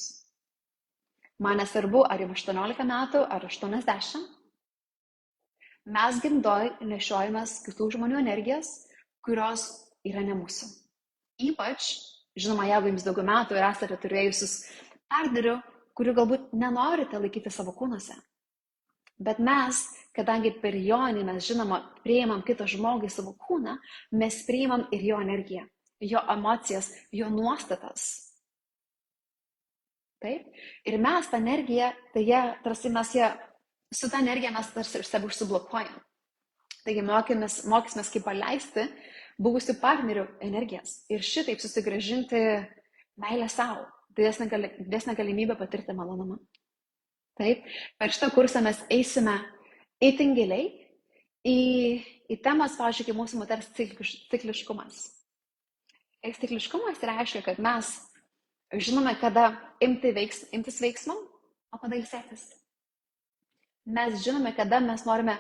Speaker 1: Man nesvarbu, ar jums 18 metų, ar 80. Mes gimdoj nešiojamės kitų žmonių energijas, kurios yra ne mūsų. Ypač, žinoma, jeigu jums daugiau metų ir esate turėjusius partnerių, kurių galbūt nenorite laikyti savo kūnuose. Bet mes, kadangi per jonį mes, žinoma, priimam kitą žmogų į savo kūną, mes priimam ir jo energiją, jo emocijas, jo nuostatas. Taip? Ir mes tą energiją, su tą energiją mes tarsi ir save užsiblokuojam. Taigi mokysimės kaip paleisti buvusių partnerių energijas ir šitaip susigrąžinti meilę savo, didesnę galimybę patirti malonumą. Taip, per šitą kursą mes eisime itin giliai į temas, pavyzdžiui, kaip mūsų moters cikliškumas. Ir cikliškumas reiškia, kad mes žinome, kada imtis veiksmų, o kada ilsėtis. Mes žinome, kada mes norime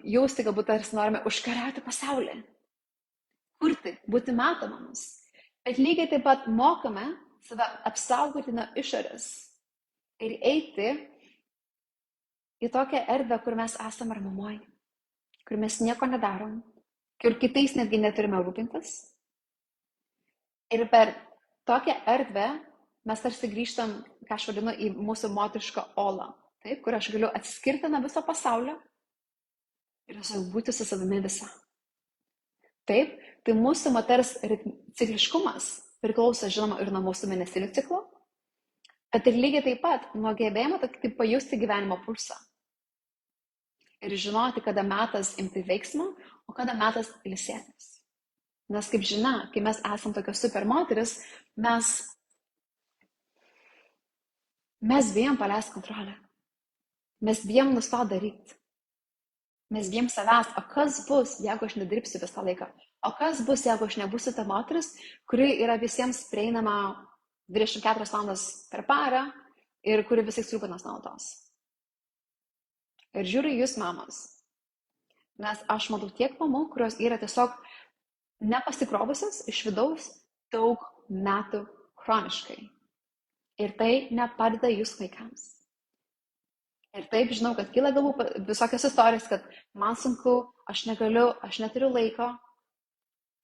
Speaker 1: jausti, galbūt tarsi norime užkariauti pasaulį, kurti, būti matomomis. Bet lygiai taip pat mokame save apsaugoti nuo išorės ir eiti į tokią erdvę, kur mes esame ramumoj, kur mes nieko nedarom, kur kitais netgi neturime rūpintis. Ir per tokią erdvę mes tarsi grįžtam, ką aš vadinu, į mūsų moterišką olą, taip, kur aš galiu atsiskirti nuo viso pasaulio ir tiesiog būti su savimi visa. Taip, tai mūsų moters cikliškumas priklauso, žinoma, ir nuo mūsų mėnesinių ciklo, bet ir lygiai taip pat nuo gebėjimo taip pajusti gyvenimo pulsą. Ir žinoti, kada metas imti veiksmą, o kada metas ilsėtis. Nes kaip žinia, kai mes esam tokios super moteris, mes bijom paleisti kontrolę. Mes bijom nustoti daryti. Mes bijom savęs, o kas bus, jeigu aš nedirbsiu visą laiką? O kas bus, jeigu aš nebūsiu ta moteris, kuri yra visiems prieinama 24 valandas per parą ir kuri visais rūpinas nuolatos. Ir žiūriu jūs, mamos, nes aš matau tiek mamų, kurios yra tiesiog nepasikrovusios iš vidaus daug metų chroniškai. Ir tai nepadeda jūsų vaikams. Ir taip žinau, kad kyla galbūt visokios istorijos, kad man sunku, aš negaliu, aš neturiu laiko.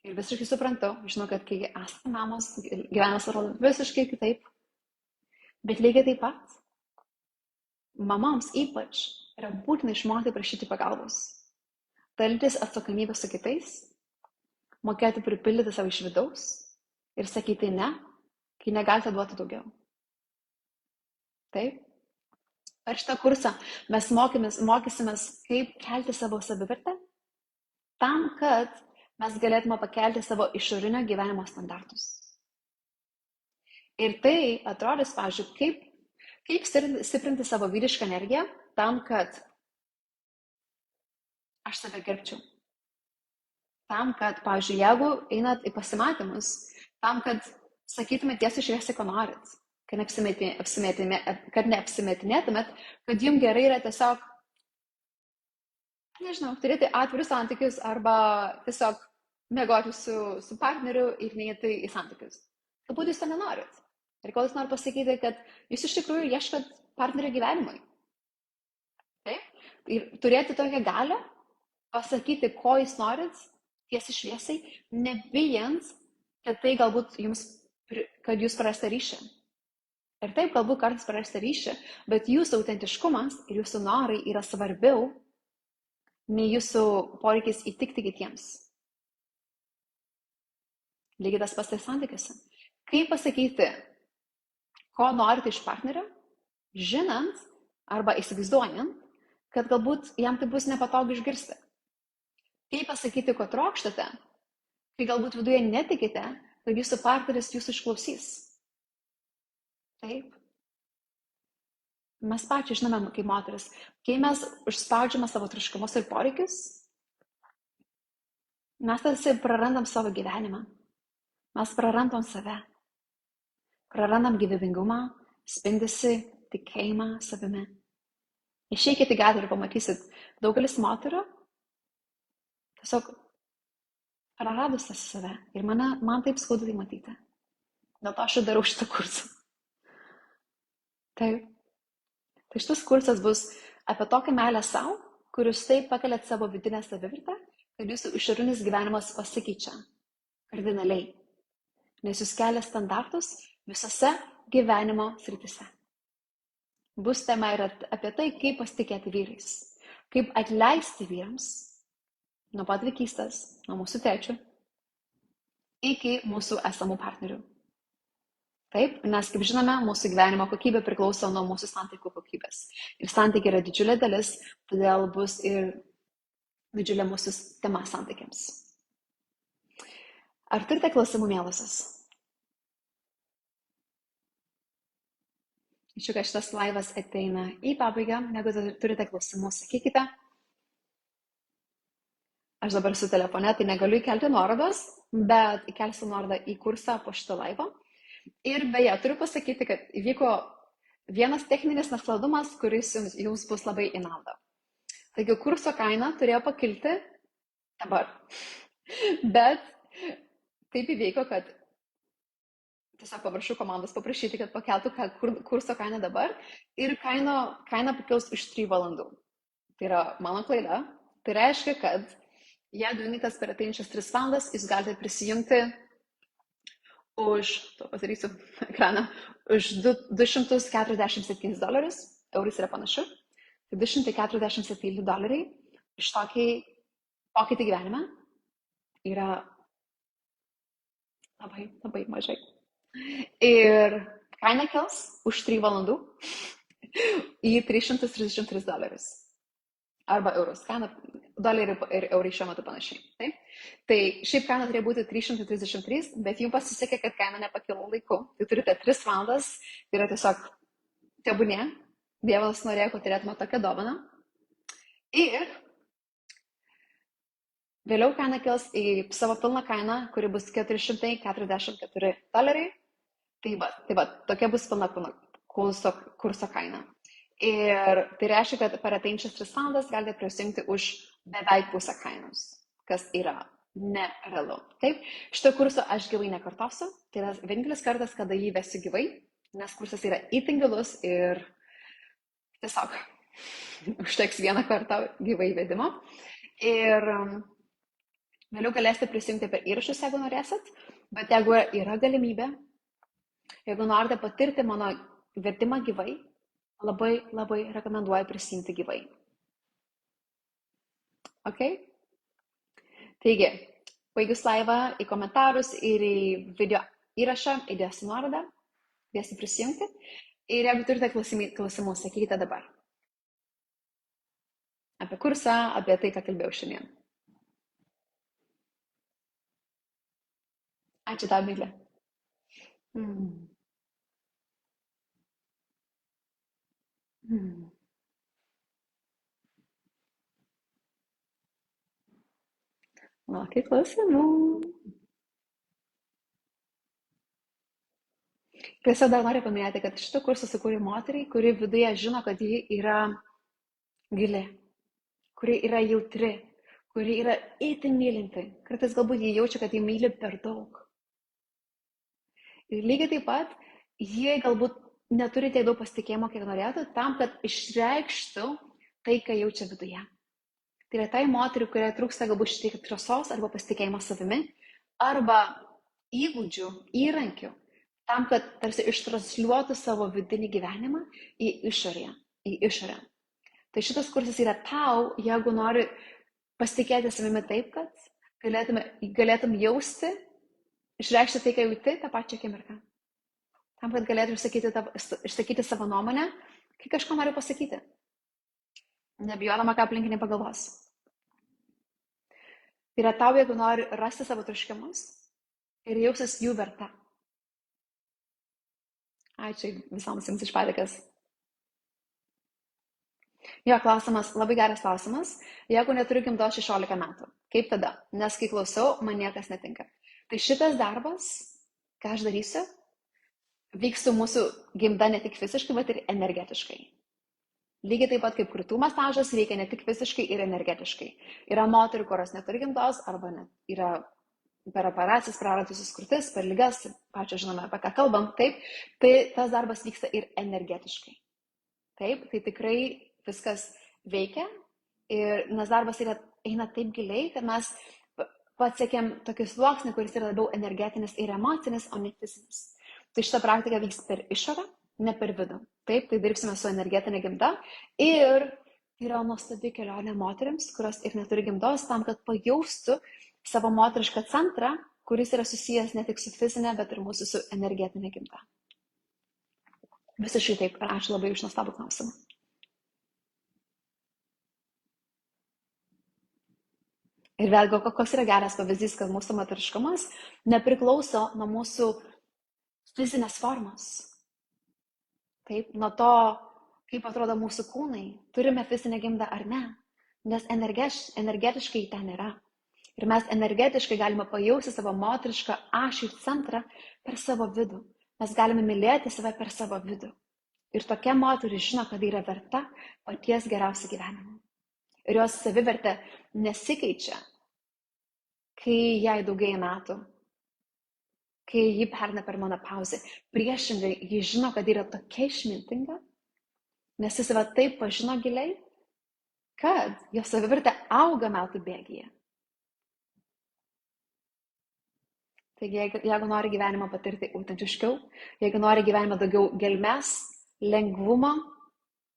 Speaker 1: Ir visiškai suprantu, žinau, kad kai esate mamos, gyvenimas yra visiškai kitaip. Bet lygiai taip pat, mamoms ypač yra būtina išmokti prašyti pagalbos. Dalytis atsakomybę su kitais, mokėti pripildyti savo iš vidaus ir sakyti ne, kai negalite duoti daugiau. Taip? Per šitą kursą mes mokysimės, kaip kelti savo savivertę, tam, kad mes galėtume pakelti savo išorinio gyvenimo standartus. Ir tai atrodys, pavyzdžiui, Kaip stiprinti savo vyrišką energiją tam, kad aš save gerbčiau. Tam, kad, pavyzdžiui, jeigu einat į pasimatymus, tam, kad sakytumėt tiesiai šviesiai, ko norit, kad neapsimetinėtumėt, kad jums gerai yra tiesiog, nežinau, turėti atvirus santykius arba tiesiog mėgoti su partneriu ir neįti į santykius. Galbūt jūs to nenorit. Ir kol jūs noriu pasakyti, kad jūs iš tikrųjų ieškat partnerio gyvenimui. Taip? Ir turėti tokią galią, pasakyti, ko jūs norit, tiesiai šviesiai, nebijant, kad tai galbūt kad jūs prarasite ryšį. Ir taip, galbūt kartais prarasite ryšį, bet jūsų autentiškumas ir jūsų norai yra svarbiau nei jūsų poreikis įtikti kitiems. Lygiai tas pats tai santykiuose. Kaip pasakyti, ko norite iš partnerio, žinant arba įsivaizduojant, kad galbūt jam tai bus nepatogu išgirsti. Kaip pasakyti, ko trokštate, kai galbūt viduje netikite, kad jūsų partneris jūsų išklausys. Taip. Mes pačiai žinome, kaip moteris, kai mes užspaudžiame savo troškimus ir poreikius, mes tarsi prarandam savo gyvenimą. Mes prarandam save. Prarandam gyvybingumą, spindisi tikėjimą savimi. Išeikite į gatvę ir pamatysit, daugelis moterų tiesiog praradusias save. Ir man taip skaudu tai matyti. Dėl to aš ir darau šitą kursą. Taip. Tai šitas kursas bus apie tokią meilę savo, kuris taip pakeliat savo vidinę savivertę, kad jūsų išorinis gyvenimas pasikeičia kardinaliai. Nes jūs kelia standartus visose gyvenimo srityse. Bus tema ir apie tai, kaip pasitikėti vyrais, kaip atleisti vyrams nuo pat vaikystės, nuo mūsų tėčių, iki mūsų esamų partnerių. Taip, nes kaip žinome, mūsų gyvenimo kokybė priklauso nuo mūsų santykių kokybės. Ir santykiai yra didžiulė dalis, todėl bus ir didžiulė mūsų tema santykiams. Ar turite klausimų, mielosios? Ačiū, kad šitas laivas ateina į pabaigą. Jeigu turite klausimų, sakykite. Aš dabar su telefone, tai negaliu įkelti nuorodos, bet įkelsiu nuorodą į kursą po šito laivo. Ir beje, turiu pasakyti, kad įvyko vienas techninis nesklandumas, kuris jums bus labai į naudą. Taigi kurso kaina turėjo pakilti dabar. Bet taip įvyko, kad tiesiog paprašau komandos paprašyti, kad pakeltų kurso kainą dabar ir kaina pakils už 3 valandų. Tai yra mano klaida. Tai reiškia, kad jeigu einatės per ateinančias 3 valandas, jūs galite prisijungti už, to pasidarysiu ekraną, už $247, eurais yra panašu, tai $247 iš tokį pokytį gyvenime yra labai, labai mažai. Ir kaina kils už 3 valandų į $333. Arba eurus. Kaina, doleriai ir eurai šiuo metu panašiai. Taip? Tai šiaip kaina turėjo būti 333, bet jums pasisekė, kad kaina nepakilo laiku. Tai turite 3 valandas, tai yra tiesiog tebūnie. Dievas norėjo, kad turėtume tokią dovaną. Ir vėliau kaina kils į savo pilną kainą, kuri bus $444. Tai va, tokia bus pilna kurso kaina. Ir tai reiškia, kad per ateinančias 3 valandas galite prisijungti už beveik pusę kainos, kas yra nerealu. Taip, šito kurso aš gyvai nekartosiu, tai yra vienintelis kartas, kada jį vesiu gyvai, nes kursas yra itin gilus ir tiesiog užteks vieną kartą gyvai vedimo. Ir vėliau galėsite prisijungti per įrašus, jeigu norėsit, bet jeigu yra galimybė, jeigu norite patirti mano vertimą gyvai, labai, labai rekomenduoju prisijungti gyvai. Ok? Taigi, baigus laivą į komentarus ir į video įrašą įdėsiu nuorodą, dėsiu prisijungti. Ir jeigu turite klausimų, sakykite dabar. Apie kursą, apie tai, ką kalbėjau šiandien. Ačiū tau, Miglė. Laukia klausimų. Tiesiog dar noriu paminėti, kad šitą kursą sukūrė moteriai, kuri viduje žino, kad ji yra gili, kuri yra jautri, kuri yra itin mylinti. Kartais galbūt ji jaučia, kad ji myli per daug. Ir lygiai taip pat, jie galbūt neturi tiek daug pasitikėjimo, kiek norėtų, tam, kad išreikštų tai, ką jaučia viduje. Tai yra tai moteriai, kuriai trūksta galbūt šiek tiek drąsos arba pasitikėjimo savimi, arba įgūdžių, įrankių, tam, kad tarsi ištransliuotų savo vidinį gyvenimą į išorę. Tai šitas kursas yra tau, jeigu nori pasitikėti savimi taip, kad galėtum jausti, išreikšti tai, ką jauti tą pačią akimirką. Tam, kad galėtum išsakyti savo nuomonę, kai kažko nori pasakyti. Nebijodama, ką aplinkiniai pagalvos. Tai yra tau, jeigu nori rasti savo troškimus ir jausis jų verta. Ačiū visoms jums iš padėkas. Jo, klausimas, labai geras klausimas. Jeigu neturiu gimdos 16 metų, kaip tada? Nes kai klausau, man niekas netinka. Tai šitas darbas, ką aš darysiu, vyks su mūsų gimda ne tik fiziškai, bet ir energetiškai. Lygiai taip pat kaip krūtų masažas veikia ne tik fiziškai ir energetiškai. Yra moterų, kurios neturi gimdos, arba net yra per operacijas praradusius krūtis, per ligas, pačią žinome, apie ką kalbam, taip, tai tas darbas vyksta ir energetiškai. Taip, tai tikrai viskas veikia, nes darbas eina taip giliai, kad mes pasiekėm tokį sluoksnį, kuris yra labiau energetinis ir emocinis, o ne fizinis. Tai šita praktika vyks per išorę, ne per vidų. Taip, tai dirbsime su energetinė gimda ir yra nuostabi kelionė moteriams, kurios ir neturi gimdos, tam, kad pajaustų savo moterišką centrą, kuris yra susijęs ne tik su fizinė, bet ir mūsų su energetinė gimda. Visiškai taip. Ir ačiū labai už nuostabų klausimą. Ir vėlgi, koks yra geras pavyzdys, kad mūsų moteriškumas nepriklauso nuo mūsų fizinės formos. Taip, nuo to, kaip atrodo mūsų kūnai, turime fizinę gimdą ar ne, nes energetiškai ten yra. Ir mes energetiškai galime pajausti savo moterišką ašį ir centrą per savo vidų. Mes galime mylėti save per savo vidų. Ir tokia moteris žino, kad yra verta paties geriausio gyvenimo. Ir jos savivertė nesikeičia, kai jai daugėja metų, kai ji perna per menopauzę. Priešingai, ji žino, kad yra tokia išmintinga, nes jis save taip pažino giliai, kad jos savivertė auga metų bėgyje. Taigi, jeigu nori gyvenimą patirti autentiškiau, jeigu nori gyvenimą daugiau gelmės, lengvumo,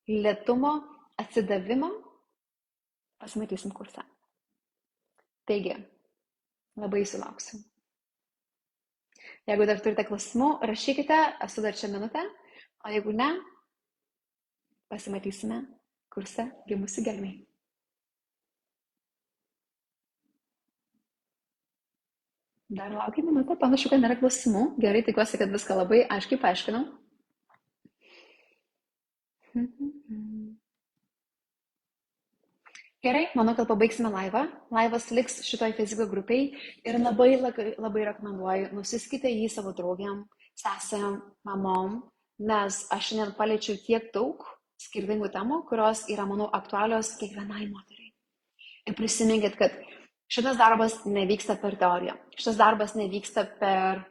Speaker 1: lėtumo, atsidavimo, pasimatysim kursą. Taigi, labai sulauksiu. Jeigu dar turite klausimų, rašykite, esu dar čia minutę, o jeigu ne, pasimatysime kurse Gimusi gelmė. Dar laukia minutę, panašu, kad nėra klausimų. Gerai, tikiuosi, kad viską labai aiškiai paaiškinau. Gerai, manau, kad pabaigsime laivą. Laivas liks šitoj Facebook grupiai ir labai rekomenduoju, nusiskite jį savo draugiam, sesėm, mamom, nes aš šiandien paliečiau tiek daug skirtingų temų, kurios yra, manau, aktualios kiekvienai moteriai. Ir prisiminkit, kad šitas darbas nevyksta per teoriją. Šitas darbas nevyksta per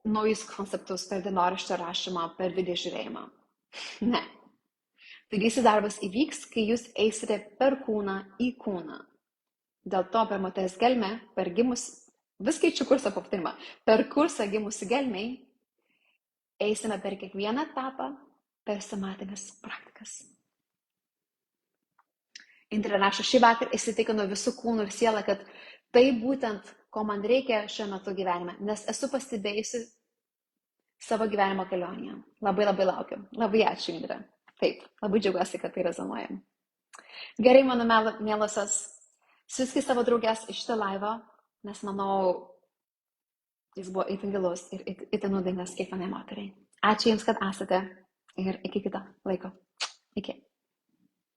Speaker 1: naujus konceptus, per dienoraščio rašymą, per video žiūrėjimą. Ne. Taigi šis darbas įvyks, kai jūs eisite per kūną į kūną. Dėl to per moters gelmę, per gimus, vis keičiu kursą pavadinimą, per kursą Gimusi gelmei eisime per kiekvieną etapą, per somatinės praktikas. Indrė rašo, šį vakar įsitikinu visų kūnų ir sielą, kad tai būtent, ko man reikia šiuo metu gyvenime, nes esu pastebėjusi savo gyvenimo kelionėje. Labai laukiu. Labai ačiū, Indrė. Taip, labai džiaugiuosi, kad tai rezonuoja. Gerai, mano mielosios, siųskite savo draugės iš šitą laivą, nes manau, jis buvo itin gilus ir itin naudingas kiekvienai moteriai. Ačiū Jums, kad esate. ir iki kito laiko. Iki.